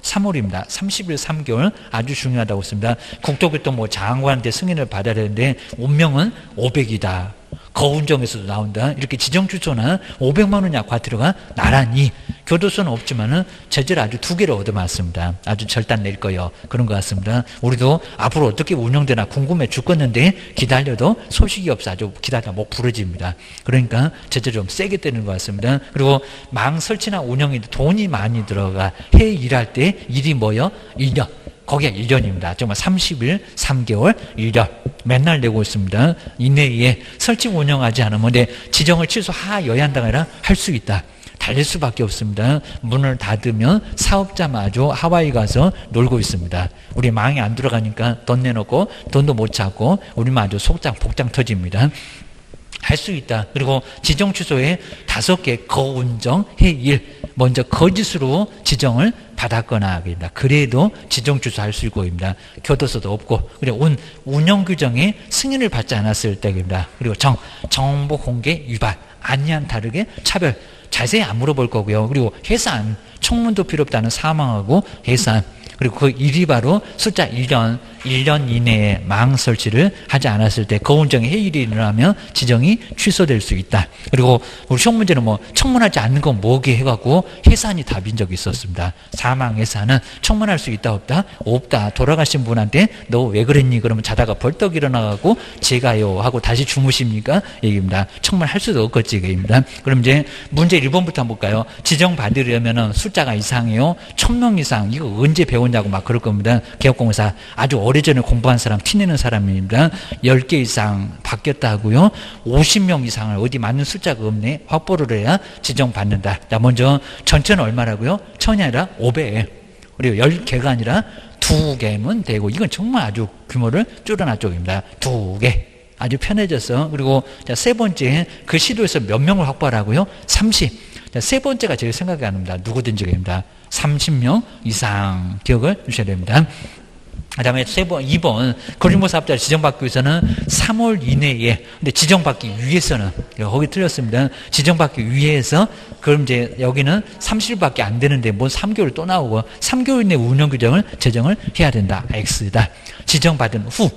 3월입니다. 30일 3개월 아주 중요하다고 했습니다. 국토교통부 장관한테 승인을 받아야 되는데 운명은 500이다. 거운정에서도 나온다. 이렇게 지정주소나 500만 원 약화 들어가 나란히 교도소는 없지만은 제재를 아주 2개를 얻어맞습니다. 아주 절단 낼 거요. 그런 것 같습니다. 우리도 앞으로 어떻게 운영되나 궁금해 죽겠는데 기다려도 소식이 없어. 아주 기다리다 목 부러집니다. 그러니까 제재 좀 세게 되는 것 같습니다. 그리고 망 설치나 운영에 돈이 많이 들어가. 해 일할 때 일이 뭐요? 1년. 거기가 1년입니다. 정말 30일, 3개월, 1년. 맨날 내고 있습니다. 이내에 설치 운영하지 않으면 내 지정을 취소하여야 한다가 아니라 할 수 있다. 달릴 수밖에 없습니다. 문을 닫으면 사업자마저 하와이 가서 놀고 있습니다. 우리 망이 안 들어가니까 돈 내놓고 돈도 못 찾고 우리마저 속장 복장 터집니다. 할 수 있다. 그리고 지정 취소에 5개 거운정 해일 먼저 거짓으로 지정을 받았거나 그래도 지정 취소할 수 있고입니다. 교도소도 없고 그리고 운영 규정에 승인을 받지 않았을 때입니다. 그리고 정보 공개 위반 아니한 다르게 차별 자세히 안 물어볼 거고요. 그리고 해산 청문도 필요 없다는 사망하고 해산 그리고 그 일이 바로 숫자 1년 이내에 망 설치를 하지 않았을 때 거운정의 해일이 일어나면 지정이 취소될 수 있다. 그리고 우리 시험 문제는 뭐 청문하지 않는 건 뭐게 해갖고 해산이 답인 적이 있었습니다. 사망 해산은 청문할 수 있다 없다? 없다. 돌아가신 분한테 너 왜 그랬니? 그러면 자다가 벌떡 일어나가고 제가요 하고 다시 주무십니까? 얘기입니다. 청문할 수도 없겠지 얘기입니다. 그럼 이제 문제 1번부터 한번 볼까요? 지정 받으려면 숫자가 이상해요. 1000명 이상 이거 언제 배웠냐고 막 그럴 겁니다. 개업공사 아주 오래전에 공부한 사람 티내는 사람입니다. 10개 이상 바뀌었다 하고요. 50명 이상을 어디 맞는 숫자가 없네. 확보를 해야 지정받는다. 자, 먼저 전체는 얼마라고요? 1000이 아니라 5배. 그리고 10개가 아니라 2개면 되고 이건 정말 아주 규모를 줄여놨 쪽입니다. 2개. 아주 편해졌어. 그리고 자, 세 번째 그 시도에서 몇 명을 확보하라고요? 30. 자, 세 번째가 제일 생각이 안 납니다. 누구든지입니다. 30명 이상 기억을 주셔야 됩니다. 그 다음에 2번 거주모 사업자 지정받기 위해서는 3월 이내에 근데 지정받기 위해서는 거기 틀렸습니다. 지정받기 위해서 그럼 이제 여기는 30일밖에 안 되는데 뭐 3개월 또 나오고 3개월 이내 운영 규정을 제정을 해야 된다. X다. 지정받은 후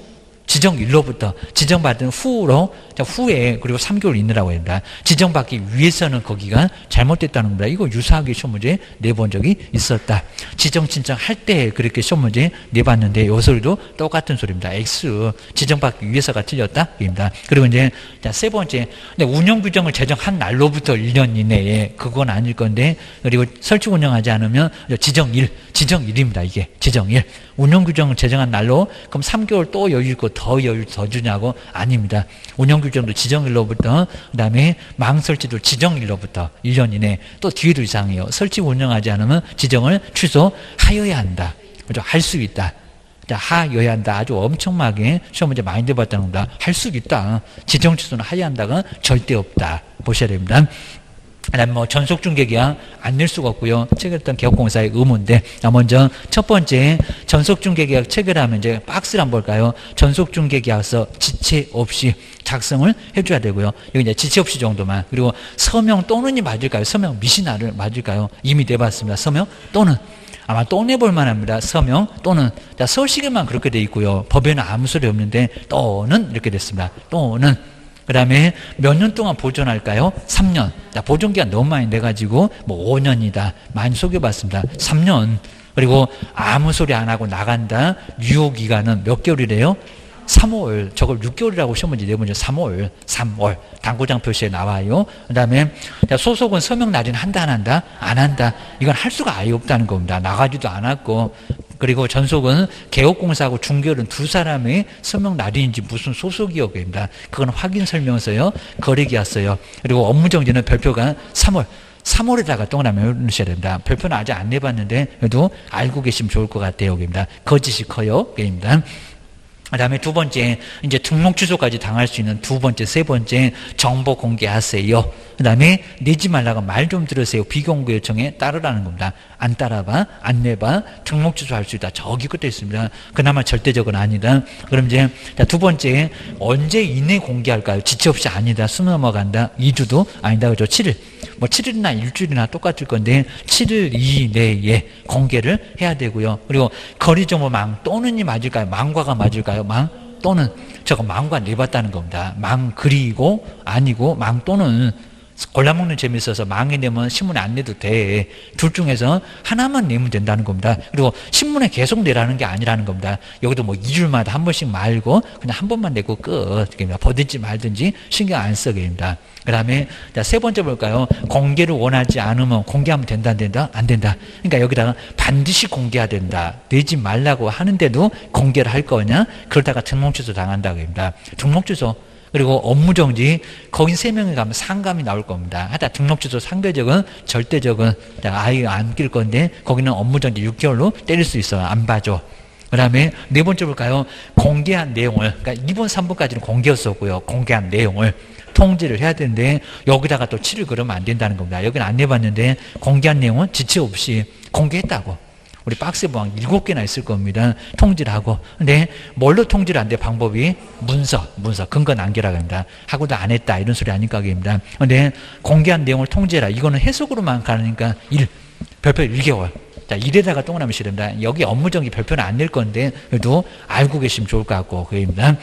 지정일로부터 지정받은 후에 그리고 3개월 이내라고 합니다. 지정받기 위해서는 거기가 잘못됐다는 겁니다. 이거 유사하게 시험 문제 내본 적이 있었다. 지정 신청할 때 그렇게 시험 문제 내봤는데 요 소리도 똑같은 소리입니다. X 지정받기 위해서가 틀렸다. 입니다. 그리고 이제 세 번째 운영 규정을 제정한 날로부터 1년 이내에 그건 아닐 건데 그리고 설치 운영하지 않으면 지정일입니다. 이게 지정일 운영 규정을 제정한 날로 그럼 3개월 또 여유 있고 더 여유 더 주냐고 아닙니다. 운영 규정도 지정일로부터 그다음에 망 설치도 지정일로부터 1년 이내 또 뒤에도 이상해요. 설치 운영하지 않으면 지정을 취소하여야 한다. 그죠? 할 수 있다. 하여야 한다. 아주 엄청나게 시험 문제 많이 내봤다는 겁니다. 할 수 있다. 지정 취소는 하여야 한다가 절대 없다. 보셔야 됩니다. 그다음에 뭐 전속중개계약 안 낼 수가 없고요. 체결했던 개업공사의 의무인데 먼저 첫 번째 전속중개계약 체결하면 이제 박스를 한번 볼까요? 전속중개계약서 지체 없이 작성을 해줘야 되고요. 여기 이제 지체 없이 정도만 그리고 서명 또는이 맞을까요? 서명 미시나를 맞을까요? 이미 내봤습니다. 서명 또는 아마 또 내볼 만합니다. 서명 또는 서식에만 그렇게 돼 있고요. 법에는 아무 소리 없는데 또는 이렇게 됐습니다. 또는 그 다음에 몇 년 동안 보존할까요? 3년. 자, 보존기간 너무 많이 내가지고 뭐 5년이다. 많이 속여봤습니다. 3년. 그리고 아무 소리 안 하고 나간다. 유효기간은 몇 개월이래요? 3월. 저걸 6개월이라고 시험 문제 내보죠. 3월. 당구장 표시에 나와요. 그 다음에 소속은 서명 날인 한다 안 한다? 안 한다. 이건 할 수가 아예 없다는 겁니다. 나가지도 않았고. 그리고 전속은 개업공사하고 중개업은 두 사람의 서명 날인지 무슨 소속이었습니다. 그건 확인 설명서요. 거래기였어요. 그리고 업무정지는 별표가 3월에다가 동그라미 넣으셔야 됩니다. 별표는 아직 안 내봤는데 그래도 알고 계시면 좋을 것 같아요. 여기입니다. 거짓이 커요. 여기입니다. 그 다음에 두 번째, 이제 등록 취소까지 당할 수 있는 두 번째, 세 번째, 정보 공개하세요. 그 다음에 내지 말라고 말 좀 들으세요. 비공개 요청에 따르라는 겁니다. 안 따라봐, 안 내봐, 등록 취소할 수 있다. 저기 끝에 있습니다. 그나마 절대적은 아니다. 그럼 이제 두 번째, 언제 이내 공개할까요? 지체 없이 아니다. 숨 넘어간다. 2주도 아니다. 그죠? 7일. 뭐 7일이나 일주일이나 똑같을 건데 7일 이내에 공개를 해야 되고요. 그리고 거리정보망 또는이 맞을까요? 망과가 맞을까요? 망 또는 저거 망과 내봤다는 겁니다. 망 그리고 아니고 망 또는 골라먹는 재미있어서 망에 내면 신문에 안 내도 돼. 둘 중에서 하나만 내면 된다는 겁니다. 그리고 신문에 계속 내라는 게 아니라는 겁니다. 여기도 뭐 2주마다 한 번씩 말고 그냥 한 번만 내고 끝. 버든지 말든지 신경 안 쓰게입니다. 그 다음에 세 번째 볼까요? 공개를 원하지 않으면 공개하면 된다 안 된다? 안 된다. 그러니까 여기다가 반드시 공개해야 된다. 내지 말라고 하는데도 공개를 할 거냐? 그러다가 등록취소 당한다고 합니다. 등록취소 그리고 업무정지 거긴 3명이 가면 상감이 나올 겁니다. 하여튼 등록취소 상대적은 절대적은 아예 안 낄 건데 거기는 업무정지 6개월로 때릴 수 있어요. 안 봐줘. 그 다음에 네 번째 볼까요? 공개한 내용을 그러니까 2번 3번까지는 공개였었고요. 공개한 내용을 통지를 해야 되는데 여기다가 또 7일 그러면 안 된다는 겁니다. 여기는 안 내봤는데 공개한 내용은 지체 없이 공개했다고. 우리 박스에 보면 7개나 있을 겁니다. 통지를 하고. 근데 뭘로 통지를 안 돼? 방법이 문서, 근거 남기라고 합니다. 하고도 안 했다. 이런 소리 아닐까 합니다. 근데 공개한 내용을 통지해라. 이거는 해석으로만 가니까 별표 1개월. 자, 이래다가 동그라미 실입니다. 여기 업무정지 별표는 안 낼 건데 그래도 알고 계시면 좋을 것 같고 그입니다.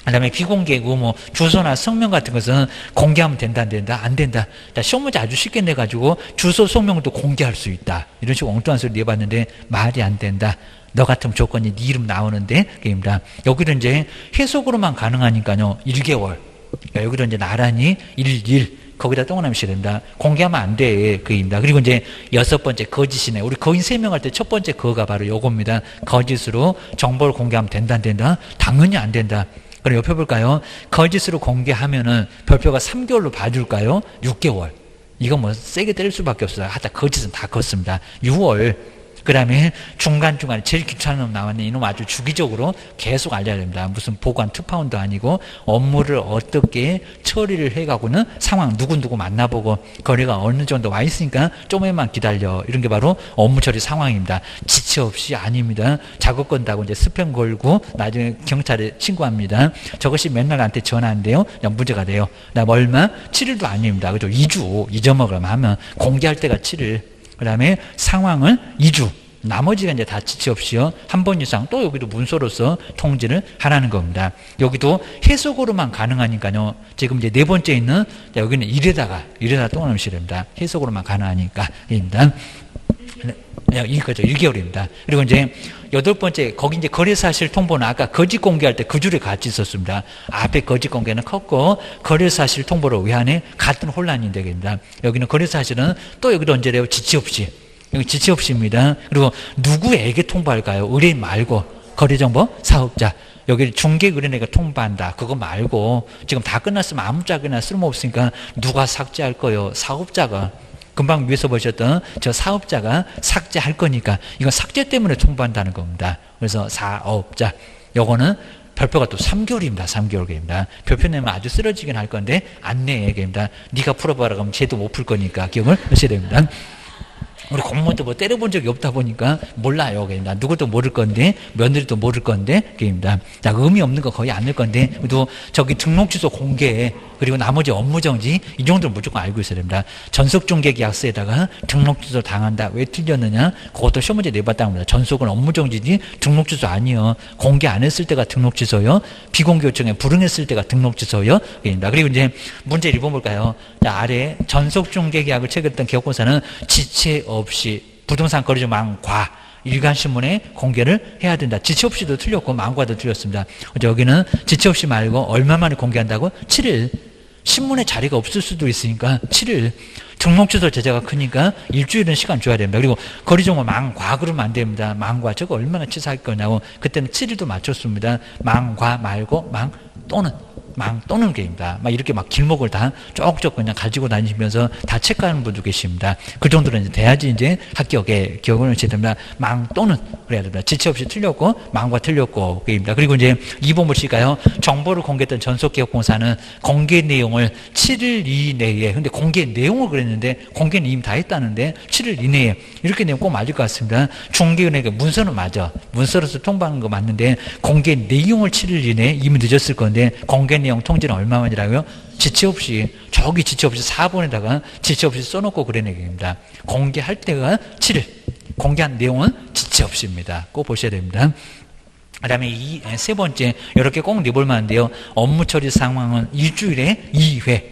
그 다음에 비공개고 뭐 주소나 성명 같은 것은 공개하면 된다 안 된다? 안 된다. 시험 문제 아주 쉽게 내가지고 주소 성명도 공개할 수 있다. 이런 식으로 엉뚱한 소리 내봤는데 말이 안 된다. 너 같으면 조건이 네 이름 나오는데 그입니다. 여기도 이제 해석으로만 가능하니까요. 1개월. 그러니까 여기도 이제 나란히 1 거기다 동그라미 씌야 된다. 공개하면 안 돼. 그입니다. 그리고 이제 6번째 거짓이네. 우리 거인 3명 할 때 첫 번째 거가 바로 요겁니다. 거짓으로 정보를 공개하면 된다 안 된다? 당연히 안 된다. 그럼 옆에 볼까요? 거짓으로 공개하면은 별표가 3개월로 봐줄까요? 6개월. 이거 뭐 세게 때릴 수밖에 없어요. 하여튼 거짓은 다 컸습니다. 6월. 그 다음에 중간중간에 제일 귀찮은 놈 나왔네. 이놈 아주 주기적으로 계속 알려야 됩니다. 무슨 보관 투파운도 아니고 업무를 어떻게 처리를 해가고는 상황 누구 만나보고 거래가 어느 정도 와 있으니까 좀만 기다려. 이런 게 바로 업무 처리 상황입니다. 지체 없이 아닙니다. 작업 건다고 이제 스팸 걸고 나중에 경찰에 신고합니다. 저것이 맨날 나한테 전화한대요. 문제가 돼요. 나 얼마? 7일도 아닙니다. 그죠? 2주 잊어먹으면 하면 공개할 때가 7일. 그 다음에 상황은 2주. 나머지가 이제 다 지체 없이요. 한 번 이상 또 여기도 문서로서 통지를 하라는 겁니다. 여기도 해석으로만 가능하니까요. 지금 이제 네 번째 있는 여기는 이래다가 동그라미 씌랍니다. 해석으로만 가능하니까. 입니다. 이거죠. 1개월입니다. 그리고 이제 8번째, 거기 이제 거래사실 통보는 아까 거짓 공개할 때 그 줄에 같이 있었습니다. 앞에 거짓 공개는 컸고, 거래사실 통보를 왜 하네? 같은 혼란이 되겠습니다. 여기는 거래사실은 또 여기도 언제래요? 지체 없이. 여기 지체 없이입니다. 그리고 누구에게 통보할까요? 의뢰인 말고, 거래정보 사업자. 여기 중개 의뢰인에게 통보한다. 그거 말고, 지금 다 끝났으면 아무짝에나 쓸모없으니까 누가 삭제할 거예요? 사업자가. 금방 위에서 보셨던 저 사업자가 삭제할 거니까 이건 삭제 때문에 통보한다는 겁니다. 그래서 사업자 요거는 별표가 또 3개월입니다. 3개월입니다. 별표 내면 아주 쓰러지긴 할 건데 안 내 얘기입니다. 네가 풀어봐라 그러면 쟤도 못 풀 거니까 기억을 하셔야 됩니다. 우리 공무원도 뭐 때려본 적이 없다 보니까 몰라요. 그러니까 누구도 모를 건데, 며느리도 모를 건데, 그입니다. 자, 의미 없는 거 거의 안 낼 건데, 또 저기 등록 주소 공개, 그리고 나머지 업무 정지, 이 정도는 무조건 알고 있어야 됩니다. 전속 중개 계약서에다가 등록 주소 당한다. 왜 틀렸느냐? 그것도 시험 문제 내봤다는 겁니다. 전속은 업무 정지지 등록 주소 아니요. 공개 안 했을 때가 등록 주소요. 비공개 요청에 불응했을 때가 등록 주소요. 그입니다. 그리고 이제 문제 1번 볼까요? 자, 아래 전속 중개 계약을 체결했던 기업공사는 지체 없이 부동산 거래조 망과 일간신문에 공개를 해야 된다. 지체 없이도 틀렸고 망과도 틀렸습니다. 여기는 지체 없이 말고 얼마 만에 공개한다고? 7일. 신문에 자리가 없을 수도 있으니까 7일. 등록주소 제재가 크니까 일주일은 시간 줘야 됩니다. 그리고 거래종목 망과 그러면 안 됩니다. 망과 저거 얼마나 치사할 거냐고. 그때는 7일도 맞췄습니다. 망과 말고 망 또는 게입니다. 막 이렇게 막 길목을 다 쪽쪽 그냥 가지고 다니시면서 다 체크하는 분도 계십니다. 그 정도는 이제 돼야지 이제 합격에 기억을 하셔야 됩니다. 망 또는 그래야 됩니다. 지체 없이 틀렸고 망과 틀렸고 게입니다. 그리고 이제 2번 보실까요? 정보를 공개했던 전속기업공사는 공개 내용을 7일 이내에, 근데 공개 내용을 그랬는데 공개는 이미 다 했다는데 7일 이내에 이렇게 내면 꼭 맞을 것 같습니다. 중개은행 문서는 맞아. 문서로서 통보하는 거 맞는데 공개 내용을 7일 이내에 이미 늦었을 건데 공개 내용 통지는 얼마만이라고요? 지체 없이, 저기 지체 없이 4번에다가 지체 없이 써놓고 그런 얘기입니다. 공개할 때가 7일, 공개한 내용은 지체 없이입니다. 꼭 보셔야 됩니다. 그 다음에 세 번째, 이렇게 꼭 내볼만 한데요. 업무 처리 상황은 일주일에 2회,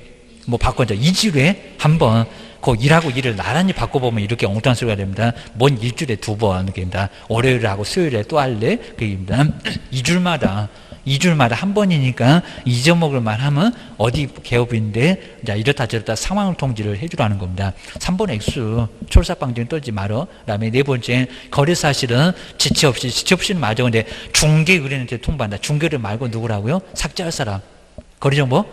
뭐 바꿔줘. 2주일에 한 번, 그 일하고 일을 나란히 바꿔보면 이렇게 엉뚱한 소리가 됩니다. 뭔 일주일에 2번, 그입니다. 월요일에 하고 수요일에 또 할래? 그입니다. 2주일마다 한 번이니까 잊어먹을 만하면 어디 개업인데 자 이렇다 저렇다 상황 통지를 해주라는 겁니다. 3번 X 출사방지는 떨지 말어. 그다음에 네 번째 거래 사실은 지체 없이는 맞아. 근데 중개 의뢰인한테 통보한다. 중개를 말고 누구라고요? 삭제할 사람. 거래정보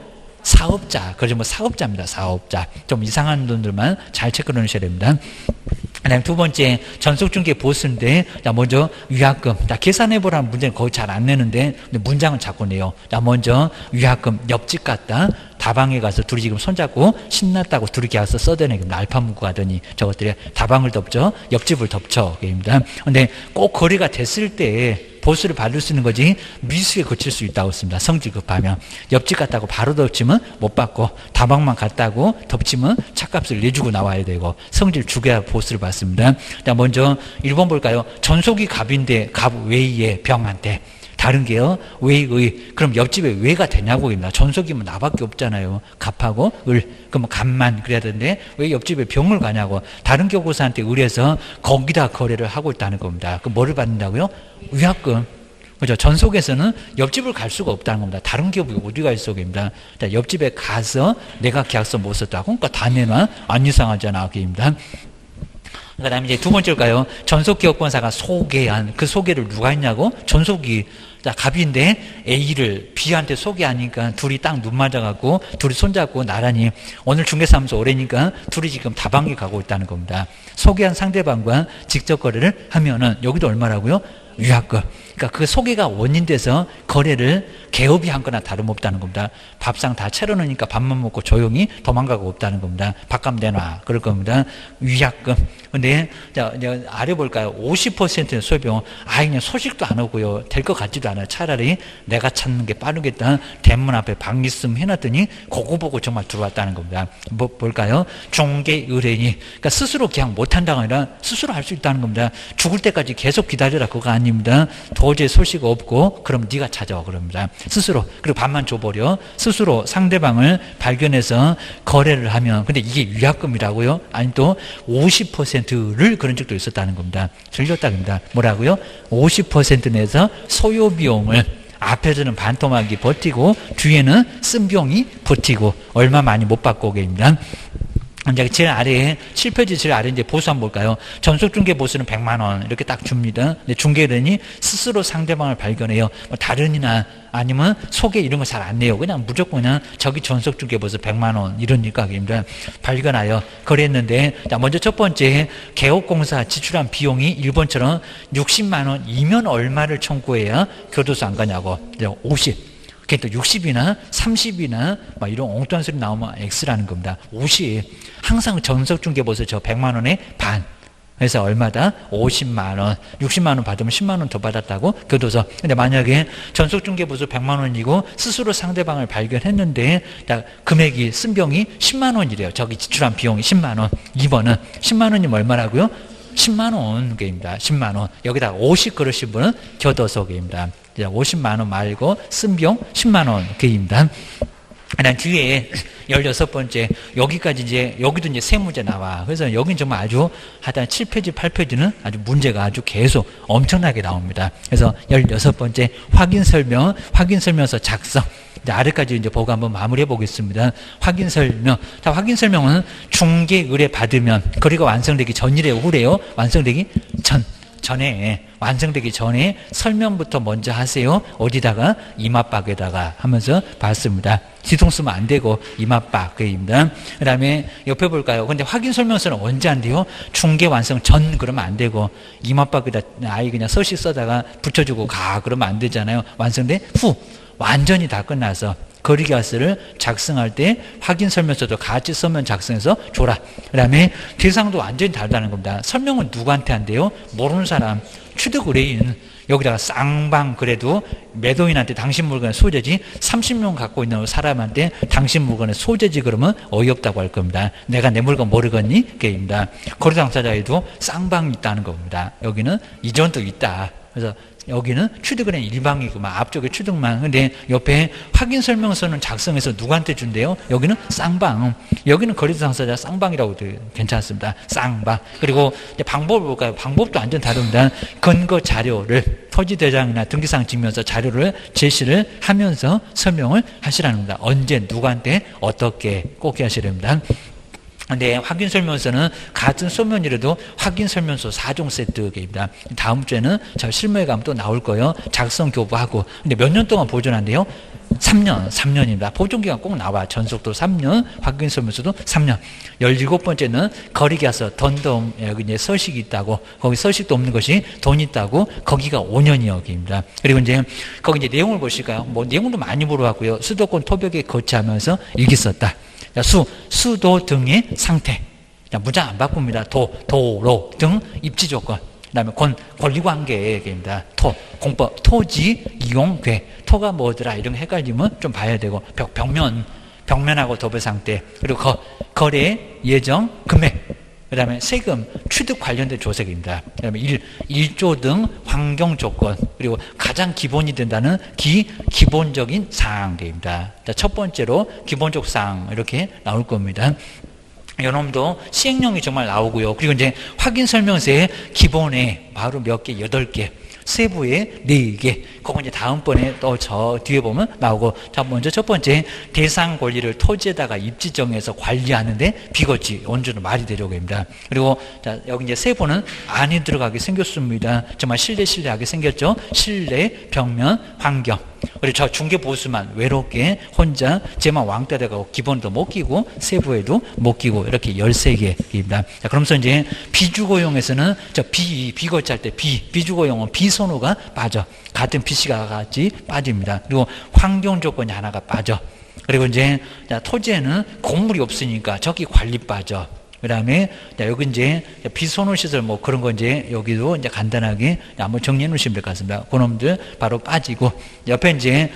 사업자. 거래정보 사업자입니다. 사업자. 좀 이상한 분들만 잘 체크해 놓으셔야 됩니다. 그다음에 두 번째 전속중개 보수인데 자 먼저 위약금. 자 계산해보라는 문제는 거의 잘 안 내는데 근데 문장은 자꾸 내요. 자 먼저 위약금 옆집 갔다 다방에 가서 둘이 지금 손잡고 신났다고 둘이 계약서 써대네. 알파 문구 하더니 저것들이 다방을 덮죠. 옆집을 덮죠. 입니다. 근데 꼭 거래가 됐을 때 보수를 받을 수 있는 거지 미수에 거칠 수 있다고 했습니다. 성질 급하면 옆집 갔다고 바로 덮치면 못 받고 다방만 갔다고 덮치면 차값을 내주고 나와야 되고 성질 죽여야 보수를 받습니다. 자 먼저 1번 볼까요? 전속이 갑인데 갑 외에 병한테 다른 게요. 외의. 그럼 옆집에 외가 되냐고입니다. 전속이면 나밖에 없잖아요. 갑하고 을. 그럼 갑만 그래야 되는데 왜 옆집에 병을 가냐고. 다른 교구사한테 의뢰해서 거기다 거래를 하고 있다는 겁니다. 그럼 뭐를 받는다고요? 위약금. 그죠? 전속에서는 옆집을 갈 수가 없다는 겁니다. 다른 기업이 어디가 있어, 입니다. 자, 옆집에 가서 내가 계약서 못 썼다고. 그러니까 다 내놔. 안 이상하잖아, 그입니다. 그 다음에 이제 두 번째일까요? 전속기업권사가 소개한, 그 소개를 누가 했냐고? 전속이, 자, 갑인데 A를 B한테 소개하니까 둘이 딱 눈 맞아갖고 둘이 손잡고 나란히 오늘 중개사무소 오래니까 둘이 지금 다방에 가고 있다는 겁니다. 소개한 상대방과 직접 거래를 하면은 여기도 얼마라고요? 위약금. 그러니까 그 소개가 원인돼서 거래를 개업이 한 거나 다름없다는 겁니다. 밥상 다 차려놓으니까 밥만 먹고 조용히 도망가고 없다는 겁니다. 밥값 내놔. 그럴 겁니다. 위약금. 근데 자 이제 아래 볼까요? 50%는 소비용. 그냥 소식도 안 오고요. 될 것 같지도 않아요. 차라리 내가 찾는 게 빠르겠다. 대문 앞에 방 있음 해놨더니 그거 보고 정말 들어왔다는 겁니다. 뭐 볼까요? 중개 의뢰인이 그러니까 스스로 계약 못한다가 아니라 스스로 할 수 있다는 겁니다. 죽을 때까지 계속 기다려라 그거 아닙니다. 도저히 소식 없고 그럼 네가 찾아와 그럽니다. 스스로. 그리고 밥만 줘버려. 스스로 상대방을 발견해서 거래를 하면 근데 이게 위약금이라고요? 아니 또 50%를 그런 적도 있었다는 겁니다. 들렸다입니다. 뭐라고요? 50% 내서 소요 비용을 앞에서는 반토막이 버티고 뒤에는 쓴 비용이 버티고 얼마 많이 못 받고 계십니다. 이제 제일 아래에 7페이지 제일 아래 이제 보수 한번 볼까요? 전속중개 보수는 100만 원 이렇게 딱 줍니다. 근데 중개인이 스스로 상대방을 발견해요. 뭐 다른이나 아니면 소개 이런 거 잘 안 내요. 그냥 무조건 그냥 저기 전속중개 보수 100만 원 이러니까 입니다. 발견하여 거래했는데 자 먼저 첫 번째 개업공사 지출한 비용이 1번처럼 60만 원이면 얼마를 청구해야 교도소 안 가냐고. 50. 그게 또 60이나 30이나 막 이런 엉뚱한 소리 나오면 X라는 겁니다. 50. 항상 전속중개보수 저 100만 원의 반. 그래서 얼마다? 50만 원. 60만 원 받으면 10만 원 더 받았다고? 교도소. 근데 만약에 전속중개보수 100만 원이고 스스로 상대방을 발견했는데 금액이 쓴 비용이 10만 원이래요. 저기 지출한 비용이 10만 원. 2번은 10만 원이면 얼마라고요? 10만 원입니다. 10만 원. 여기다가 50 그러신 분은 교도소입니다. 50만 원 말고 쓴 비용 10만 원입니다. 난 뒤에 16번째, 여기까지 여기도 세 문제 나와. 그래서 여긴 정말 아주 하여튼 7페이지, 8페이지는 아주 문제가 아주 계속 엄청나게 나옵니다. 그래서 16번째, 확인설명서 작성. 아래까지 보고 한번 마무리해 보겠습니다. 확인설명. 자, 확인설명은 중개 의뢰 받으면, 거래가 완성되기 전이래요, 후래요? 완성되기 전에 설명부터 먼저 하세요. 어디다가? 이마박에다가 하면서 봤습니다. 뒤통수면 안 되고 이마박입니다. 그 다음에 옆에 볼까요? 근데 확인 설명서는 언제 안 돼요? 중개 완성 전 그러면 안 되고 이마박에다 아예 그냥 서식 써다가 붙여주고 가 그러면 안 되잖아요. 완성된 후 완전히 다 끝나서 거래계약서를 작성할 때 확인 설명서도 같이 서면 작성해서 줘라. 그 다음에 대상도 완전히 다르다는 겁니다. 설명은 누구한테 한대요? 모르는 사람, 취득 의뢰인. 여기다가 쌍방 그래도 매도인한테 당신 물건의 소재지 30명 갖고 있는 사람한테 당신 물건의 소재지 그러면 어이없다고 할 겁니다. 내가 내 물건 모르겠니? 게임입니다. 거래 당사자에도 쌍방이 있다는 겁니다. 여기는 이전도 있다. 그래서 여기는 취득은행 일방이구만. 앞쪽에 취득만. 근데 옆에 확인 설명서는 작성해서 누구한테 준대요? 여기는 쌍방. 여기는 거래소 당사자 쌍방이라고 괜찮습니다. 쌍방. 그리고 이제 방법을 볼까요? 방법도 완전 다릅니다. 근거 자료를 토지대장이나 등기상 증명서 자료를 제시를 하면서 설명을 하시라는 겁니다. 언제 누구한테 어떻게 꼭 하셔야 됩니다. 근데 확인설명서는 같은 소면이라도 확인설명서 4종 세트입니다. 다음 주에는 저 실무에 가면 또 나올 거예요. 작성 교부하고. 근데 몇 년 동안 보존한대요? 3년입니다. 보존기간 꼭 나와. 전속도 3년, 확인설명서도 3년. 17번째는 거래계약서, 돈도 여기 이제 서식이 있다고, 거기 서식도 없는 것이 돈 있다고, 거기가 5년이여기입니다. 그리고 이제 거기 이제 내용을 보실까요? 뭐 내용도 많이 물어봤고요. 수도권 토벽에 거치하면서 일기 썼다. 수도 등의 상태. 문장 안 바꿉니다. 도로 등 입지 조건. 그 다음에 권리관계입니다. 공법, 토지, 이용괴. 토가 뭐더라 이런 거 헷갈리면 좀 봐야 되고, 벽면하고 도배 상태. 그리고 거래 예정 금액. 그 다음에 세금, 취득 관련된 조세입니다. 그 다음에 일조 등 환경 조건, 그리고 가장 기본이 된다는 기본적인 사항입니다. 첫 번째로 기본적 사항, 이렇게 나올 겁니다. 요놈도 시행령이 정말 나오고요. 그리고 이제 확인 설명서에 기본에 바로 몇 개, 8개. 세부에 4개. 그건 이제 다음번에 또 저 뒤에 보면 나오고. 자, 먼저 첫 번째, 대상 권리를 토지에다가 입지 정해서 관리하는데 비거지. 원주는 말이 되려고 합니다. 그리고 자, 여기 이제 세부는 안에 들어가게 생겼습니다. 정말 실내하게 생겼죠? 실내, 벽면, 환경. 그리고 저 중개보수만 외롭게 혼자 제만 왕따 돼가고 기본도 못 끼고 세부에도 못 끼고 이렇게 13개입니다. 자, 그러면서 이제 비주거용에서는 저 비거치 할 때 비주거용은 비선호가 빠져. 같은 BC가 같이 빠집니다. 그리고 환경 조건이 하나가 빠져. 그리고 이제 토지에는 건물이 없으니까 저기 관리 빠져. 그 다음에, 여기 이제, 비선호시설 뭐 그런 거 이제, 여기도 이제 간단하게 한번 정리해 놓으시면 될 것 같습니다. 그놈들 바로 빠지고, 옆에 이제,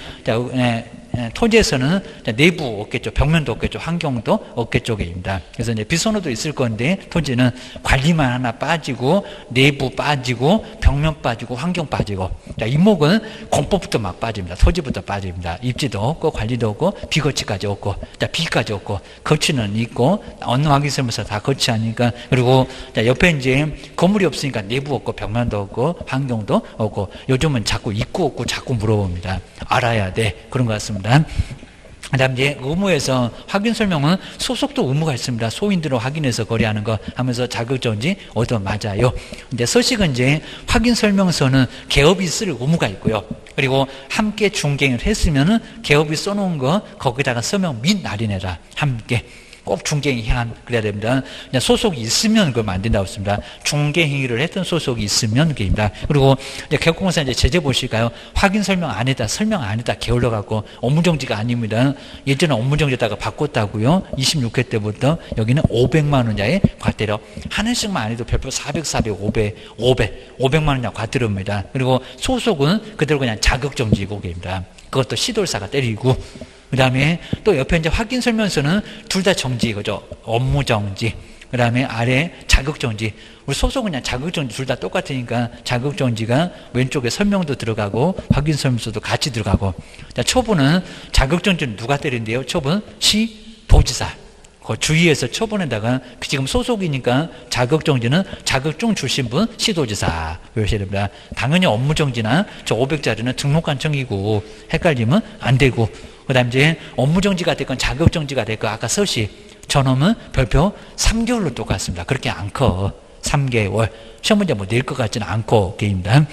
토지에서는 내부 없겠죠. 벽면도 없겠죠. 환경도 없겠죠입니다. 그래서 이제 비선호도 있을 건데, 토지는 관리만 하나 빠지고, 내부 빠지고, 벽면 빠지고, 환경 빠지고. 자, 이목은 공법부터 막 빠집니다. 토지부터 빠집니다. 입지도 없고, 관리도 없고, 비거치까지 없고, 자, 비까지 없고, 거치는 있고, 어느 확인설명서 다 거치하니까, 그리고, 자, 옆에 이제 건물이 없으니까 내부 없고, 벽면도 없고, 환경도 없고, 요즘은 자꾸 입구 없고, 자꾸 물어봅니다. 알아야 돼. 그런 것 같습니다. 그 다음 이제 의무에서 확인 설명은 소속도 의무가 있습니다. 소인들을 확인해서 거래하는 거 하면서 자격정지 얻어 맞아요. 근데 서식은 이제 확인 설명서는 개업이 쓸 의무가 있고요. 그리고 함께 중개를 했으면은 개업이 써놓은 거 거기다가 서명 및 날인해라. 함께. 꼭 중개행위 한 그래야 됩니다. 그냥 소속이 있으면 그걸 만든다고 했습니다. 중개행위를 했던 소속이 있으면 그게입니다. 그리고 이제 개업공사 이제 제재 보실까요? 확인 설명 안 했다, 설명 안 했다 게을러 갖고 업무정지가 아닙니다. 예전에 업무정지에다가 바꿨다고요. 26회 때부터 여기는 500만 원자의 과태료 하나씩만 안 해도 별표 400, 500만 원자 과태료입니다. 그리고 소속은 그대로 그냥 자격정지고 그게입니다. 그것도 시돌사가 때리고, 그 다음에 또 옆에 이제 확인 설명서는 둘 다 정지, 그죠? 업무 정지. 그 다음에 아래 자격 정지. 우리 소속은 그냥 자격 정지 둘 다 똑같으니까 자격 정지가 왼쪽에 설명도 들어가고 확인 설명서도 같이 들어가고. 자, 처분은 자격 정지는 누가 때린대요? 처분 시도지사. 그 주위에서 처분에다가 지금 소속이니까 자격정지는 자격증 주신 분 시도지사 외우셔야 됩니다. 당연히 업무정지나 저 500짜리는 등록관청이고 헷갈리면 안 되고, 그 다음 이제 업무정지가 됐건 자격정지가 됐건 아까 서시 저놈은 별표 3개월로 똑같습니다. 그렇게 안 커. 3개월. 시험 문제 뭐 낼 것 같지는 않고 게임입니다.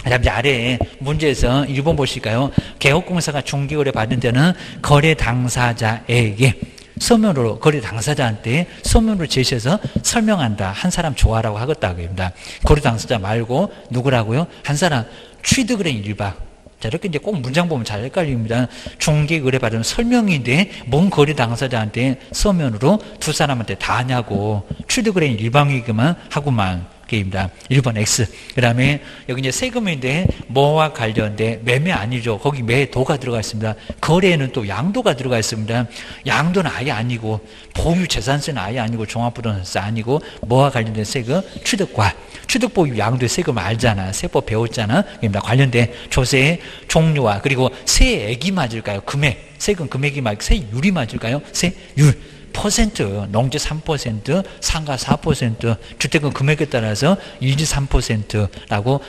그 다음 이제 아래에 문제에서 1번 보실까요? 개업공사가 중개거래 받은 데는 거래 당사자에게 서면으로 거래 당사자한테 서면으로 제시해서 설명한다. 한 사람 좋아라고 하겠다고 합니다. 거래 당사자 말고 누구라고요? 한 사람 취득을 한 일박. 자, 이렇게 이제 꼭 문장 보면 잘 헷갈립니다. 중개 의뢰 받은 설명인데 뭔 거래 당사자한테 서면으로 두 사람한테 다 하냐고. 취득을 한 일방이기만 하고만. 게임입니다. 1번 X. 그 다음에 여기 이제 세금인데 뭐와 관련된 매매 아니죠. 거기 매도가 들어가 있습니다. 거래에는 또 양도가 들어가 있습니다. 양도는 아예 아니고 보유 재산세는 아예 아니고 종합부동산세 아니고 뭐와 관련된 세금 취득과 취득 보유 양도의 세금 알잖아. 세법 배웠잖아. 그러니까 관련된 조세의 종류와 그리고 세액이 맞을까요? 금액 세금 금액이 세율이 맞을까요? 세율 퍼센트, 농지 3%, 상가 4%, 주택은 금액에 따라서 1~3%라고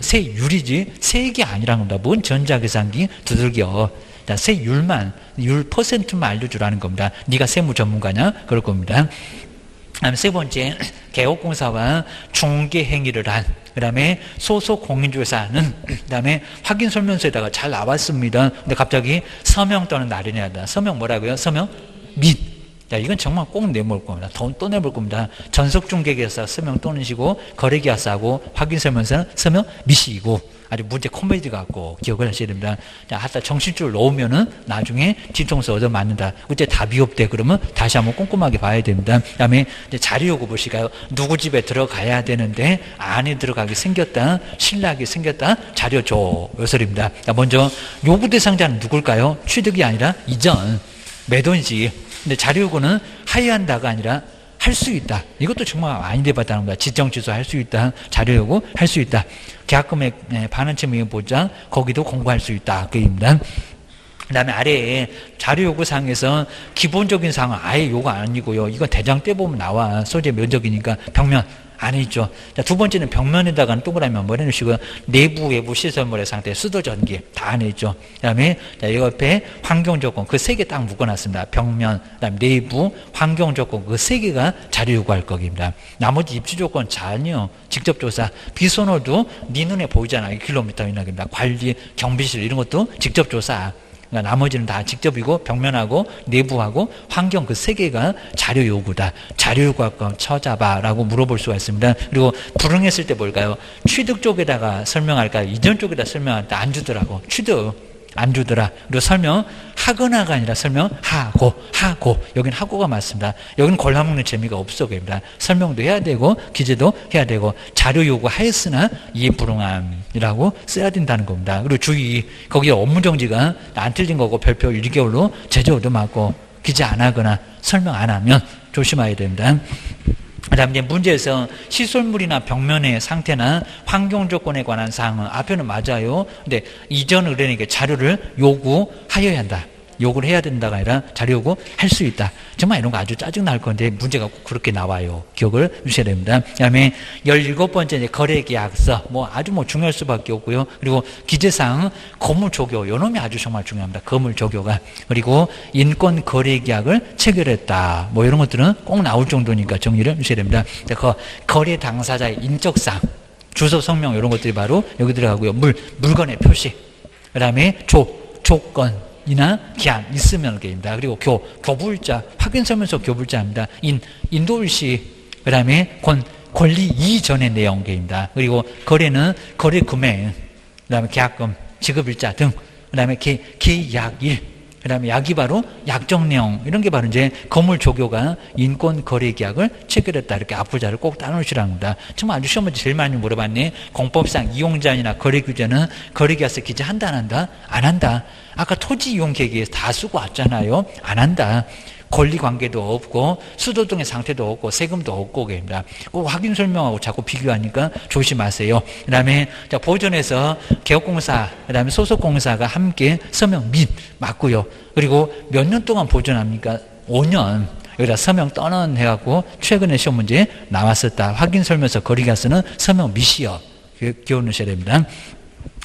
세율이지 세액이 아니라는 겁니다. 뭔 전자계산기 두들겨. 세율만, 율 퍼센트만 알려주라는 겁니다. 네가 세무 전문가냐? 그럴 겁니다. 다음 세 번째, 개업공사와 중개행위를 한, 그 다음에 소속 공인중개사는, 그 다음에 확인설명서에다가 잘 나왔습니다. 근데 갑자기 서명 또는 날인해야 서명 뭐라고요? 서명 및. 자, 이건 정말 꼭 내볼 겁니다. 돈 또 내볼 겁니다. 전속중개계약서 서명 또 내시고, 거래계약서하고 확인설명서는 서명 미시이고, 아주 문제 코미디 같고, 기억을 하셔야 됩니다. 자, 하다 정신줄 놓으면은 나중에 뒤통수 얻어맞는다. 그때 답이 없대. 그러면 다시 한번 꼼꼼하게 봐야 됩니다. 그 다음에 자료 요구 보실까요? 누구 집에 들어가야 되는데, 안에 들어가게 생겼다, 신라하게 생겼다, 자료 줘. 요설입니다. 자, 먼저, 요구 대상자는 누굴까요? 취득이 아니라 이전, 매도인지. 근데 자료 요구는 하여한다가 아니라 할 수 있다. 이것도 정말 많이 대봤다는 거야. 지정 취소 할 수 있다. 자료 요구 할 수 있다. 계약금액 반환채 명의 보장 거기도 공부할 수 있다. 그입니다. 그 다음에 아래에 자료 요구 사항에서 기본적인 사항은 아예 요구 아니고요. 이건 대장 떼 보면 나와. 소재 면적이니까 벽면 안에 있죠. 자, 두 번째는 벽면에다가는 동그라미 뭐 해놓으시고요. 내부, 외부 시설물의 상태, 수도 전기 다 안에 있죠. 그 다음에 이 옆에 환경조건 그 세 개 딱 묶어놨습니다. 벽면, 그 다음 내부, 환경조건 그 세 개가 자료 요구할 거입니다. 나머지 입주조건 전혀 직접조사, 비선호도 네 눈에 보이잖아요. 킬로미터 이나입니다. 관리, 경비실 이런 것도 직접조사. 그러니까 나머지는 다 직접이고 벽면하고 내부하고 환경 그 세 개가 자료 요구다. 자료 요구할 찾아봐라고 물어볼 수가 있습니다. 그리고 불응했을 때 뭘까요? 취득 쪽에다가 설명할까요? 이전 쪽에다 설명할 때 안 주더라고. 취득 안 주더라. 그리고 설명 하거나가 아니라 설명하고 여기는 하고가 맞습니다. 여기는 골라먹는 재미가 없어 보입니다. 설명도 해야 되고 기재도 해야 되고 자료 요구하였으나 이해 불응함이라고 써야 된다는 겁니다. 그리고 주의 거기에 업무정지가 안 틀린 거고 별표 1개월로 제재 얻어맞고 기재 안 하거나 설명 안 하면 조심해야 됩니다. 그 다음 이제 문제에서 시설물이나 벽면의 상태나 환경 조건에 관한 사항은 앞에는 맞아요. 근데 이전 의뢰인에게 자료를 요구하여야 한다. 요구를 해야 된다가 아니라 자료 요구 할 수 있다. 정말 이런 거 아주 짜증날 건데 문제가 꼭 그렇게 나와요. 기억을 주셔야 됩니다. 그 다음에 17번째 거래계약서 아주 중요할 수밖에 없고요. 그리고 기재사항 거물조교 요놈이 아주 정말 중요합니다. 거물조교가. 그리고 인권거래계약을 체결했다. 이런 것들은 꼭 나올 정도니까 정리를 주셔야 됩니다. 그 거래 당사자의 인적사항 주소 성명 이런 것들이 바로 여기 들어가고요. 물건의 표시 그 다음에 조건 이나 기한 있으면 게입니다. 그리고 교부일자 확인설명서 교부일자입니다. 인도일시 그다음에 권리 이전의 내용 게입니다. 그리고 거래는 거래 금액, 그다음에 계약금, 지급일자 등, 그다음에 계약일, 그다음에 약이 바로 약정 내용, 이런 게 바로 이제 건물 조교가 인권 거래 계약을 체결했다, 이렇게 앞부자를 꼭 따놓으시라는 겁니다. 정말 아주 시험 문제 제일 많이 물어봤네. 공법상 이용자나 거래 규제는 거래 계약서 기재한다 안 한다? 안 한다. 아까 토지 이용 계획에서 다 쓰고 왔잖아요. 안 한다. 권리 관계도 없고 수도등의 상태도 없고 세금도 없고 그럽니다. 확인 설명하고 자꾸 비교하니까 조심하세요. 그다음에 보존에서 개업공사 그다음에 소속공사가 함께 서명 및 맞고요. 그리고 몇 년 동안 보존합니까? 5년. 여기다 서명 떠는 해갖고 최근에 시험 문제 나왔었다. 확인 설명서 거래계약서는 서명 및이요. 기억 넣으셔야 됩니다.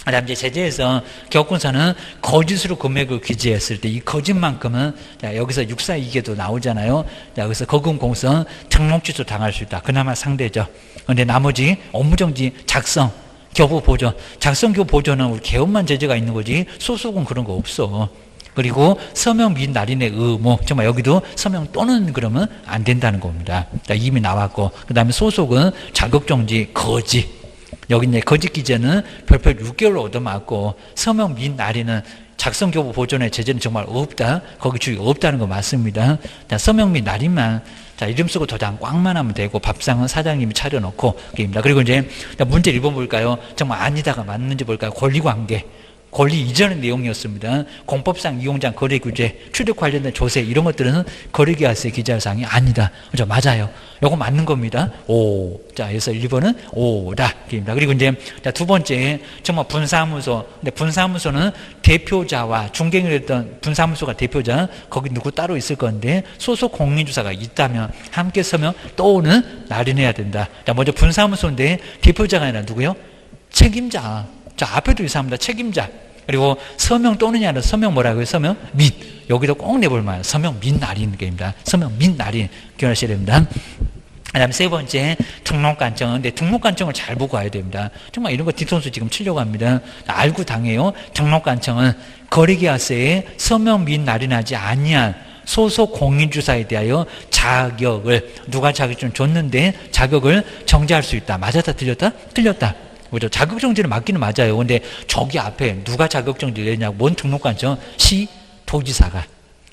그다음 이제 제재에서 개업공사는 거짓으로 금액을 기재했을 때 이 거짓만큼은 여기서 642개도 나오잖아요. 여기서 거금공성 등록취소 당할 수 있다. 그나마 상대죠. 그런데 나머지 업무정지, 작성, 교부 보존, 작성 교부 보존은 우리 개업만 제재가 있는 거지 소속은 그런 거 없어. 그리고 서명 및 날인의 의무, 정말 여기도 서명 또는 그러면 안 된다는 겁니다. 이미 나왔고, 그 다음에 소속은 자격정지, 거짓. 여기 이제 거짓 기재는 별표 6개월로 얻어맞고, 서명 및 날인은 작성교부 보존의 제재는 정말 없다. 거기 주의 없다는 거 맞습니다. 자, 서명 및 날인만, 자, 이름 쓰고 도장 꽉만 하면 되고, 밥상은 사장님이 차려놓고, 게임입니다. 그리고 이제 문제 1번 볼까요? 정말 아니다가 맞는지 볼까요? 권리관계. 권리 이전의 내용이었습니다. 공법상 이용장 거래 규제, 출입 관련된 조세 이런 것들은 거래계약서에 기재할 사항이 아니다. 그죠? 맞아요. 요거 맞는 겁니다. 오. 자, 그래서 1번은 오다. 그리고 이제 두 번째 정말 분사무소. 근데 분사무소는 대표자와 중개인을 했던 분사무소가 대표자, 거기 누구 따로 있을 건데 소속 공인주사가 있다면 함께 서명 또는 날인해야 된다. 자, 먼저 분사무소인데 대표자가 아니라 누구요? 책임자. 자, 앞에도 이상합니다. 책임자. 그리고 서명 또는이 아니라 서명 뭐라고요? 서명 및. 여기도 꼭 내볼 말. 서명 및 날인 게입니다. 서명 및 날인 기억하셔야 됩니다. 그 다음에 세 번째, 등록관청. 근데 등록관청을 잘 보고 와야 됩니다. 정말 이런 거 뒤통수 지금 치려고 합니다. 알고 당해요. 등록관청은 거래계약서에 서명 및 날인하지 아니한 소속 공인주사에 대하여 자격을, 누가 자격증을 줬는데 자격을 정지할 수 있다. 맞았다? 틀렸다? 틀렸다. 그죠? 자격정지는 맞기는 맞아요. 근데 저기 앞에 누가 자격정지를 내냐고, 뭔 등록관청? 도지사가.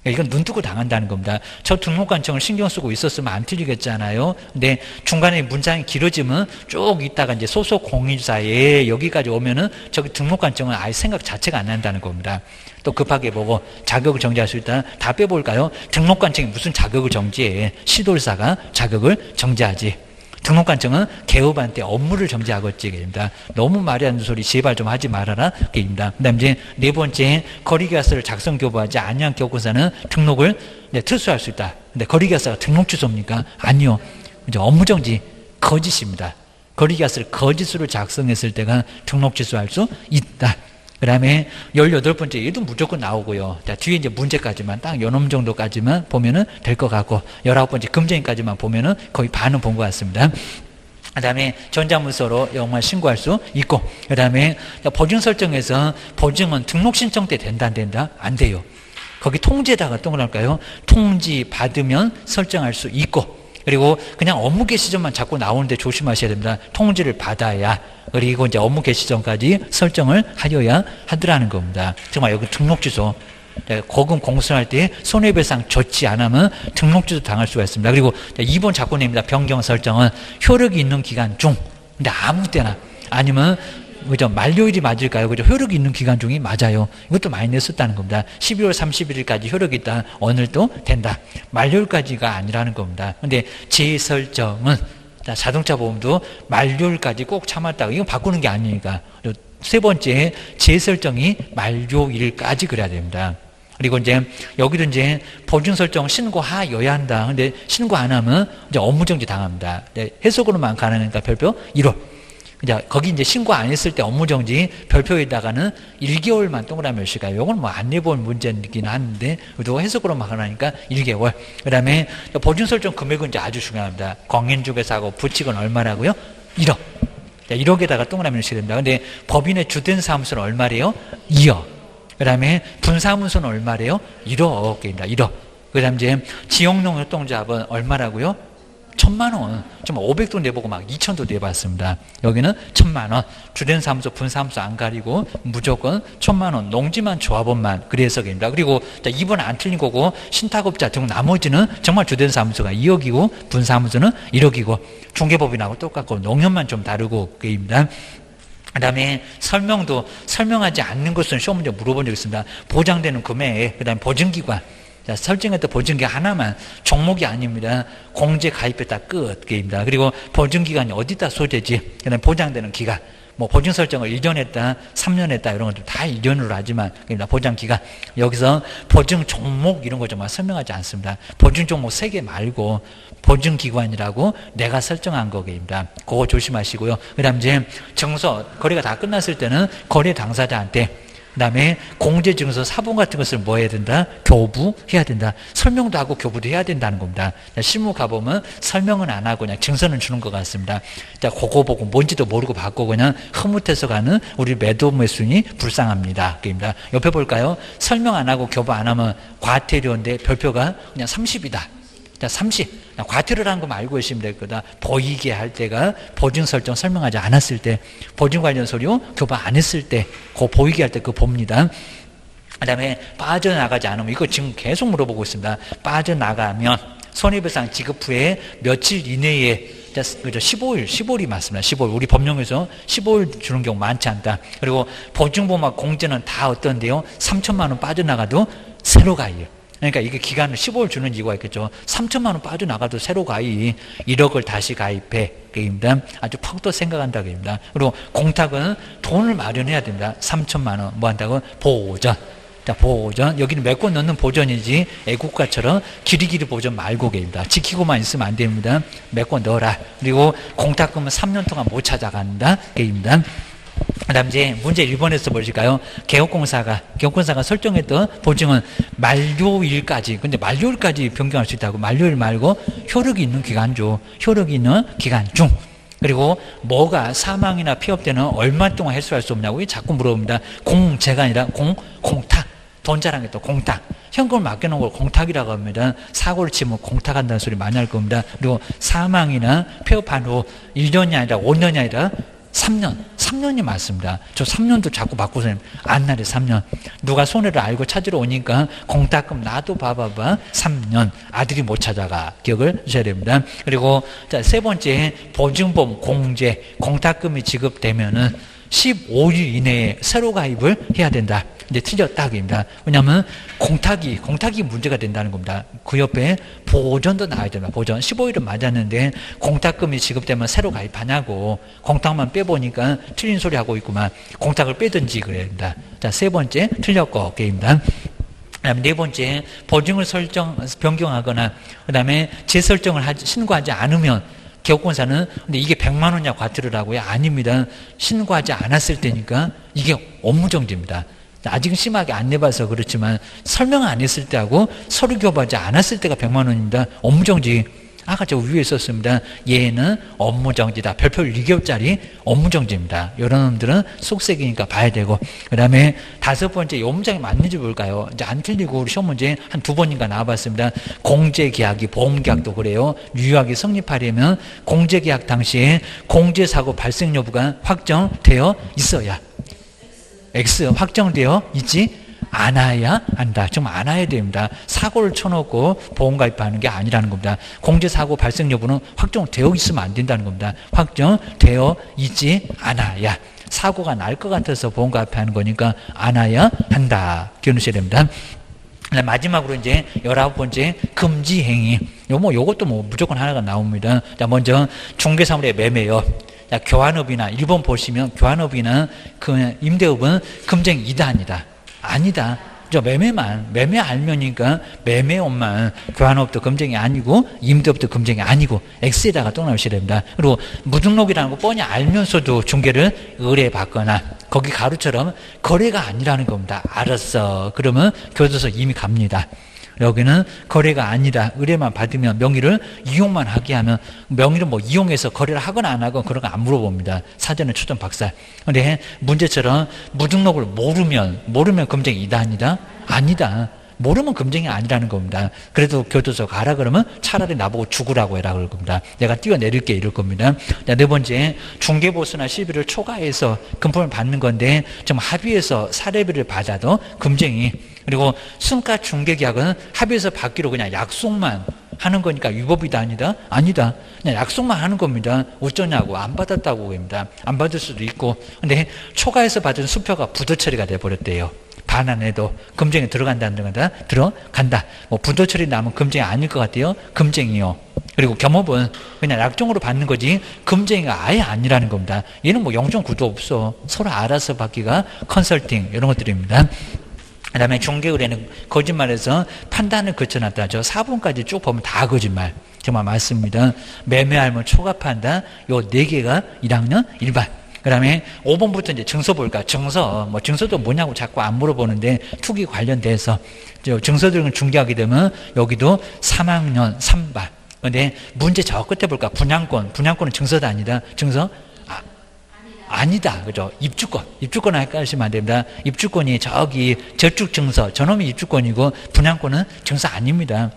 이건 눈 뜨고 당한다는 겁니다. 저 등록관청을 신경 쓰고 있었으면 안 틀리겠잖아요. 근데 중간에 문장이 길어지면 쭉 있다가 이제 소속 공인주사에 여기까지 오면은 저기 등록관청은 아예 생각 자체가 안 난다는 겁니다. 또 급하게 보고 자격을 정지할 수 있다. 다 빼볼까요? 등록관청이 무슨 자격을 정지해? 시도지사가 자격을 정지하지. 등록관청은 개업한테 업무를 정지하겠지. 입니다. 너무 말이 안 되는 소리 제발 좀 하지 말아라. 입니다. 그 다음 이제 네 번째, 거래계약서를 작성 교부하지 아니한 개업공사는 등록을 특수할 수 있다. 근데 거래계약서가 등록 취소입니까? 아니요. 이제 업무정지, 거짓입니다. 거래계약서를 거짓으로 작성했을 때가 등록 취소할 수 있다. 그 다음에 18번째, 얘도 무조건 나오고요. 자, 뒤에 이제 문제까지만, 딱 요놈 정도까지만 보면은 될 것 같고, 19번째 금전인까지만 보면은 거의 반은 본 것 같습니다. 그 다음에 전자문서로 영만 신고할 수 있고, 그 다음에 보증 설정에서 보증은 등록 신청 때 된다, 안 된다? 안 돼요. 거기 통지에다가 동그랄까요? 통지 받으면 설정할 수 있고, 그리고 그냥 업무 개시 전만 자꾸 나오는데 조심하셔야 됩니다. 통지를 받아야, 그리고 이제 업무 개시 전까지 설정을 하여야 하더라는 겁니다. 정말 여기 등록 취소, 거금 공수할 때 손해배상 조치 안 하면 등록 취소 당할 수가 있습니다. 그리고 2번 자꾸 냅니다. 변경 설정은 효력이 있는 기간 중, 근데 아무 때나, 아니면 그죠? 만료일이 맞을까요? 그죠? 효력이 있는 기간 중이 맞아요. 이것도 많이 냈었다는 겁니다. 12월 31일까지 효력이 있다. 오늘도 된다. 만료일까지가 아니라는 겁니다. 근데 재설정은, 자동차 보험도 만료일까지 꼭 참았다가, 이건 바꾸는 게 아니니까. 세 번째, 재설정이 만료일까지 그래야 됩니다. 그리고 이제 여기도 이제 보증 설정 신고하여야 한다. 근데 신고 안 하면 이제 업무정지 당합니다. 해석으로만 가능하니까 별표 1월. 거기 이제 신고 안 했을 때 업무정지 별표에다가는 1개월만 동그라미 시가요. 요건 뭐 안 내볼 문제이긴 한데, 그래도 해석으로만 하니까 1개월. 그 다음에 보증 설정 금액은 이제 아주 중요합니다. 공인중개사하고 부칙은 얼마라고요? 1억. 1억에다가 동그라미를 씌야 됩니다. 근데 법인의 주된 사무소는 얼마래요? 2억. 그 다음에 분사무소는 얼마래요? 1억입니다. 1억. 그 다음 이제 지역농 협동조합은 얼마라고요? 1,000만 원. 좀 500도 내보고 막 2,000도 내봤습니다. 여기는 1,000만 원. 주된 사무소, 분사무소 안 가리고 무조건 1,000만 원. 농지만 조합원만 그래서입니다. 그리고 2번 안 틀린 거고 신탁업자 등 나머지는 정말 주된 사무소가 2억이고 분사무소는 1억이고 중개법인하고 똑같고 농협만 좀 다르고 그입니다. 그 다음에 설명도 설명하지 않는 것은 시험 문제 물어본 적 있습니다. 보장되는 금액, 그 다음에 보증기관. 자, 설정했던 보증기간 하나만 종목이 아닙니다. 공제 가입했다 끝 게임입니다. 그리고 보증기간이 어디다 소재지? 그 다음에 보장되는 기간. 뭐 보증 설정을 1년 했다, 3년 했다 이런 것들 다 1년으로 하지만 보장 기간. 여기서 보증 종목 이런 거 정말 설명하지 않습니다. 보증 종목 3개 말고 보증 기관이라고 내가 설정한 거입니다. 그거 조심하시고요. 그다음 이제 증서 거래가 다 끝났을 때는 거래 당사자한테 그 다음에 공제증서 사본 같은 것을 뭐 해야 된다? 교부해야 된다. 설명도 하고 교부도 해야 된다는 겁니다. 실무 가보면 설명은 안 하고 그냥 증서는 주는 것 같습니다. 자, 그거 보고 뭔지도 모르고 받고 그냥 흐뭇해서 가는 우리 매도 매수인이 불쌍합니다. 그입니다. 옆에 볼까요? 설명 안 하고 교부 안 하면 과태료인데 별표가 그냥 30이다. 자, 30. 과태료라는 거 알고 계시면 될 거다. 보이게 할 때가 보증 설정 설명하지 않았을 때, 보증 관련 서류 교부 안 했을 때, 그 보이게 할 때 그거 봅니다. 그 다음에 빠져나가지 않으면, 이거 지금 계속 물어보고 있습니다. 빠져나가면 손해배상 지급 후에 며칠 이내에 15일이 맞습니다. 15일. 우리 법령에서 15일 주는 경우 많지 않다. 그리고 보증보험 공제는 다 어떤데요? 3천만 원 빠져나가도 새로 가입해요. 그러니까 이게 기간을 15일 주는 이유가 있겠죠. 3천만 원 빠져나가도 새로 가입, 1억을 다시 가입해. 그입니다. 아주 퍽도 생각한다. 그입니다. 그리고 공탁은 돈을 마련해야 됩니다. 3천만 원. 뭐 한다고? 보전. 자, 보전. 여기는 몇 권 넣는 보전이지, 애국가처럼 길이길이 보전 말고 계입니다. 지키고만 있으면 안 됩니다. 몇 권 넣어라. 그리고 공탁금은 3년 동안 못 찾아간다. 그입니다. 그 다음 이제 문제 1번에서 보실까요? 개업공사가 설정했던 보증은 만료일까지, 근데 만료일까지 변경할 수 있다고. 만료일 말고 효력이 있는 기간 중, 효력이 있는 기간 중. 그리고 뭐가 사망이나 폐업 때는 얼마 동안 해소할 수 없냐고 자꾸 물어봅니다. 공제가 아니라 공탁. 돈 자랑했던 공탁. 현금을 맡겨놓은 걸 공탁이라고 합니다. 사고를 치면 공탁한다는 소리 많이 할 겁니다. 그리고 사망이나 폐업한 후 1년이 아니라 5년이 아니라 3년이 맞습니다. 저 3년도 자꾸 바꾸세요. 안날에 3년. 누가 손해를 알고 찾으러 오니까 공탁금 나도 봐봐봐. 3년. 아들이 못 찾아가. 기억을 하셔야 됩니다. 그리고 자, 세 번째, 보증보험 공제, 공탁금이 지급되면은 15일 이내에 새로 가입을 해야 된다. 이제 틀렸다. 입니다. 왜냐하면 공탁이 문제가 된다는 겁니다. 그 옆에 보전도 나와야 됩니다. 보전. 15일은 맞았는데 공탁금이 지급되면 새로 가입하냐고. 공탁만 빼보니까 틀린 소리 하고 있구만. 공탁을 빼든지 그래야 된다. 자, 세 번째 틀렸고. 게임입니다. 그 다음에 네 번째, 보증을 변경하거나 그 다음에 재설정을 신고하지 않으면 개업공사는 근데 이게 100만 원이냐 과태료라고요? 아닙니다. 신고하지 않았을 때니까 이게 업무정지입니다. 아직은 심하게 안 내봐서 그렇지만 설명 안 했을 때하고 서류 교부하지 않았을 때가 100만 원입니다. 업무정지. 아까 저 위에 썼습니다. 얘는 업무정지다. 별표 2개월짜리 업무정지입니다. 이런 놈들은 속색이니까 봐야 되고. 그 다음에 다섯 번째, 요 문장이 맞는지 볼까요? 이제 안 틀리고 우리 시험 문제 한 2번인가 나와봤습니다. 공제계약이 보험계약도 그래요. 유효하게 성립하려면 공제계약 당시에 공제사고 발생 여부가 확정되어 있어야. X 확정되어 있지 않아야 한다. 좀 않아야 됩니다. 사고를 쳐놓고 보험 가입하는 게 아니라는 겁니다. 공제사고 발생 여부는 확정되어 있으면 안 된다는 겁니다. 확정되어 있지 않아야. 사고가 날 것 같아서 보험 가입하는 거니까 않아야 한다. 기억하셔야 됩니다. 마지막으로 이제 19번째 금지행위. 요것도 무조건 하나가 나옵니다. 자, 먼저 중개사물의 매매요. 자, 교환업이나 1번 보시면 교환업이나 그 임대업은 금쟁 2단이다. 아니다. 저 매매 알면이니까 매매업만 교환업도 금쟁이 아니고 임대업도 금쟁이 아니고 X에다가 또 나오셔야 됩니다. 그리고 무등록이라는 거 뻔히 알면서도 중개를 의뢰받거나 거기 가루처럼 거래가 아니라는 겁니다. 알았어. 그러면 교도소 이미 갑니다. 여기는 거래가 아니다. 의뢰만 받으면 명의를 이용만 하게 하면 명의를 뭐 이용해서 거래를 하거나 안 하건 그런 거 안 물어봅니다. 사전에 초점 박살. 근데 문제처럼 무등록을 모르면 검증이 이다 아니다? 아니다. 모르면 검증이 아니라는 겁니다. 그래도 교도소 가라 그러면 차라리 나보고 죽으라고 해라 그럴 겁니다. 내가 뛰어내릴게 이럴 겁니다. 네 번째, 중개보수나 시비를 초과해서 금품을 받는 건데 좀 합의해서 사례비를 받아도 검증이, 그리고 순가 중개계약은 합의해서 받기로 그냥 약속만 하는 거니까 위법이다 아니다? 아니다. 그냥 약속만 하는 겁니다. 어쩌냐고 안 받았다고 합니다. 안 받을 수도 있고. 근데 초과해서 받은 수표가 부도 처리가 돼버렸대요. 반환해도 검증에 들어간다. 뭐 부도 처리 나면 검증이 아닐 것 같아요. 검증이요. 그리고 겸업은 그냥 약정으로 받는 거지 검증이가 아예 아니라는 겁니다. 얘는 뭐 0.9도 없어. 서로 알아서 받기가 컨설팅 이런 것들입니다. 그 다음에 중개의뢰는 거짓말해서 판단을 거쳐놨다. 저 4번까지 쭉 보면 다 거짓말. 정말 맞습니다. 매매할면 초과 판단, 요 4개가 1학년 일반. 그 다음에 5번부터 이제 증서 볼까? 증서도 뭐냐고 자꾸 안 물어보는데 투기 관련돼서 증서들은 중개하게 되면 여기도 3학년 3반. 근데 문제 저 끝에 볼까? 분양권은 증서도 아니다. 증서? 아니다. 그죠? 입주권 헷갈리시면 안 됩니다. 입주권이 저기 저축 증서, 저놈이 입주권이고 분양권은 증서 아닙니다.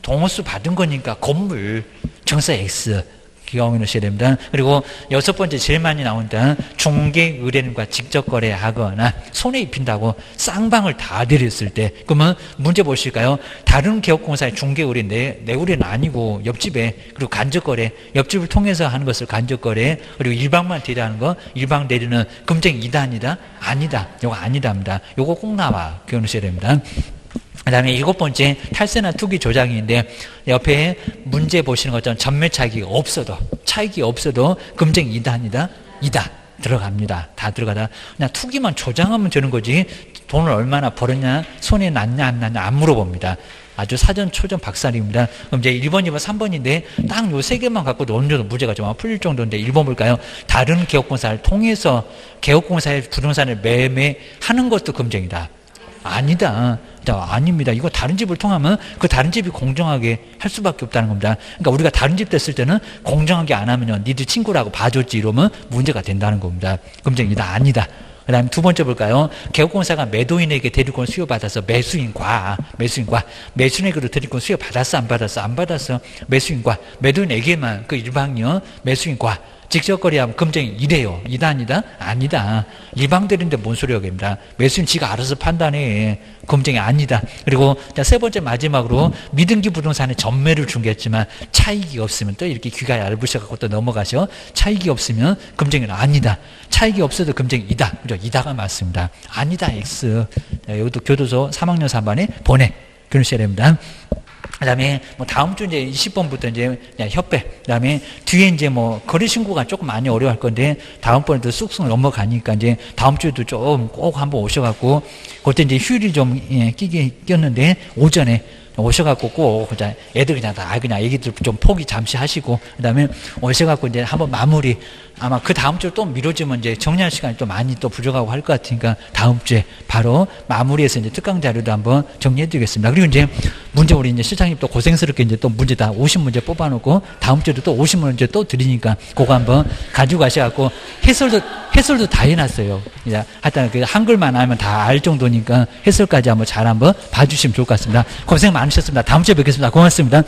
동호수 받은 거니까 건물 증서 X. 기억해 놓으셔야 됩니다. 그리고 6번째 제일 많이 나온다. 중개 의뢰인과 직접 거래하거나 손에 입힌다고 쌍방을 다 들였을 때, 그러면 문제 보실까요? 다른 개업공사의 중개 의뢰인 내 의뢰는 아니고 옆집에, 그리고 간접 거래, 옆집을 통해서 하는 것을 간접 거래, 그리고 일방만 대리하는 거, 일방 대리는 검증이 이다 아니다? 아니다. 요거 아니다입니다. 요거 꼭 나와. 기억해 놓으셔야 됩니다. 그 다음에 7번째 탈세나 투기 조작인데 옆에 문제 보시는 것처럼 전매 차익이 없어도 검증이 이다 아니다? 이다. 들어갑니다. 다 들어가다. 그냥 투기만 조장하면 되는 거지 돈을 얼마나 벌었냐, 손에 났냐 안 났냐 안 물어봅니다. 아주 사전 초전 박살입니다. 그럼 이제 1번, 2번, 3번인데 딱 요 3개만 갖고도 어느 정도 문제가 좀 풀릴 정도인데 1번 볼까요? 다른 개업공사를 통해서 개업공사의 부동산을 매매하는 것도 검증이다. 아니다. 아닙니다. 이거 다른 집을 통하면 그 다른 집이 공정하게 할 수밖에 없다는 겁니다. 그러니까 우리가 다른 집 됐을 때는 공정하게 안 하면요, 니들 친구라고 봐줬지 이러면 문제가 된다는 겁니다. 검증이다. 아니다. 그 다음에 2번째 볼까요? 개업공사가 매도인에게 대리권 수여받아서 매수인에게도 대리권 수여받았어? 안 받았어? 매도인에게만 그 일방이요, 매수인과 직접 거래하면 검증이 이래요. 이다 아니다? 아니다. 일방대리인데 뭔 소리야 입니다. 매수인 지가 알아서 판단해. 검증이 아니다. 그리고 세 번째 마지막으로 미등기 부동산에 전매를 중개했지만 차익이 없으면 또 이렇게 귀가 얇으셔갖고 또 넘어가셔. 차익이 없으면 검증이 아니다. 차익이 없어도 검증이 이다. 그죠? 이다가 맞습니다. 아니다 X. 이것도 교도소 3학년 3반에 보내. 그러셔야 됩니다. 그 다음에 뭐 다음 주 이제 20번부터 이제 협회, 그 다음에 뒤에 이제 뭐 거래 신고가 조금 많이 어려워할 건데 다음번에도 쑥쑥 넘어가니까 이제 다음 주에도 좀 꼭 한번 오셔갖고, 그때 이제 휴일이 좀 꼈는데 오전에 오셔갖고 꼭 애들 그냥 애기들 좀 포기 잠시 하시고, 그 다음에 오셔갖고 이제 한번 마무리, 아마 그 다음 주에 또 미뤄지면 이제 정리할 시간이 또 많이 또 부족하고 할 것 같으니까 다음 주에 바로 마무리해서 이제 특강 자료도 한번 정리해드리겠습니다. 그리고 이제 문제 우리 이제 실장님 또 고생스럽게 이제 또 문제 다 50문제 뽑아놓고 다음 주에도 또 50문제 또 드리니까 그거 한번 가지고 가셔갖고 해설도 다 해놨어요. 이제 하여튼 그 한글만 하면 다 알 정도니까 해설까지 한번 잘 한번 봐주시면 좋을 것 같습니다. 고생 많으셨습니다. 다음 주에 뵙겠습니다. 고맙습니다.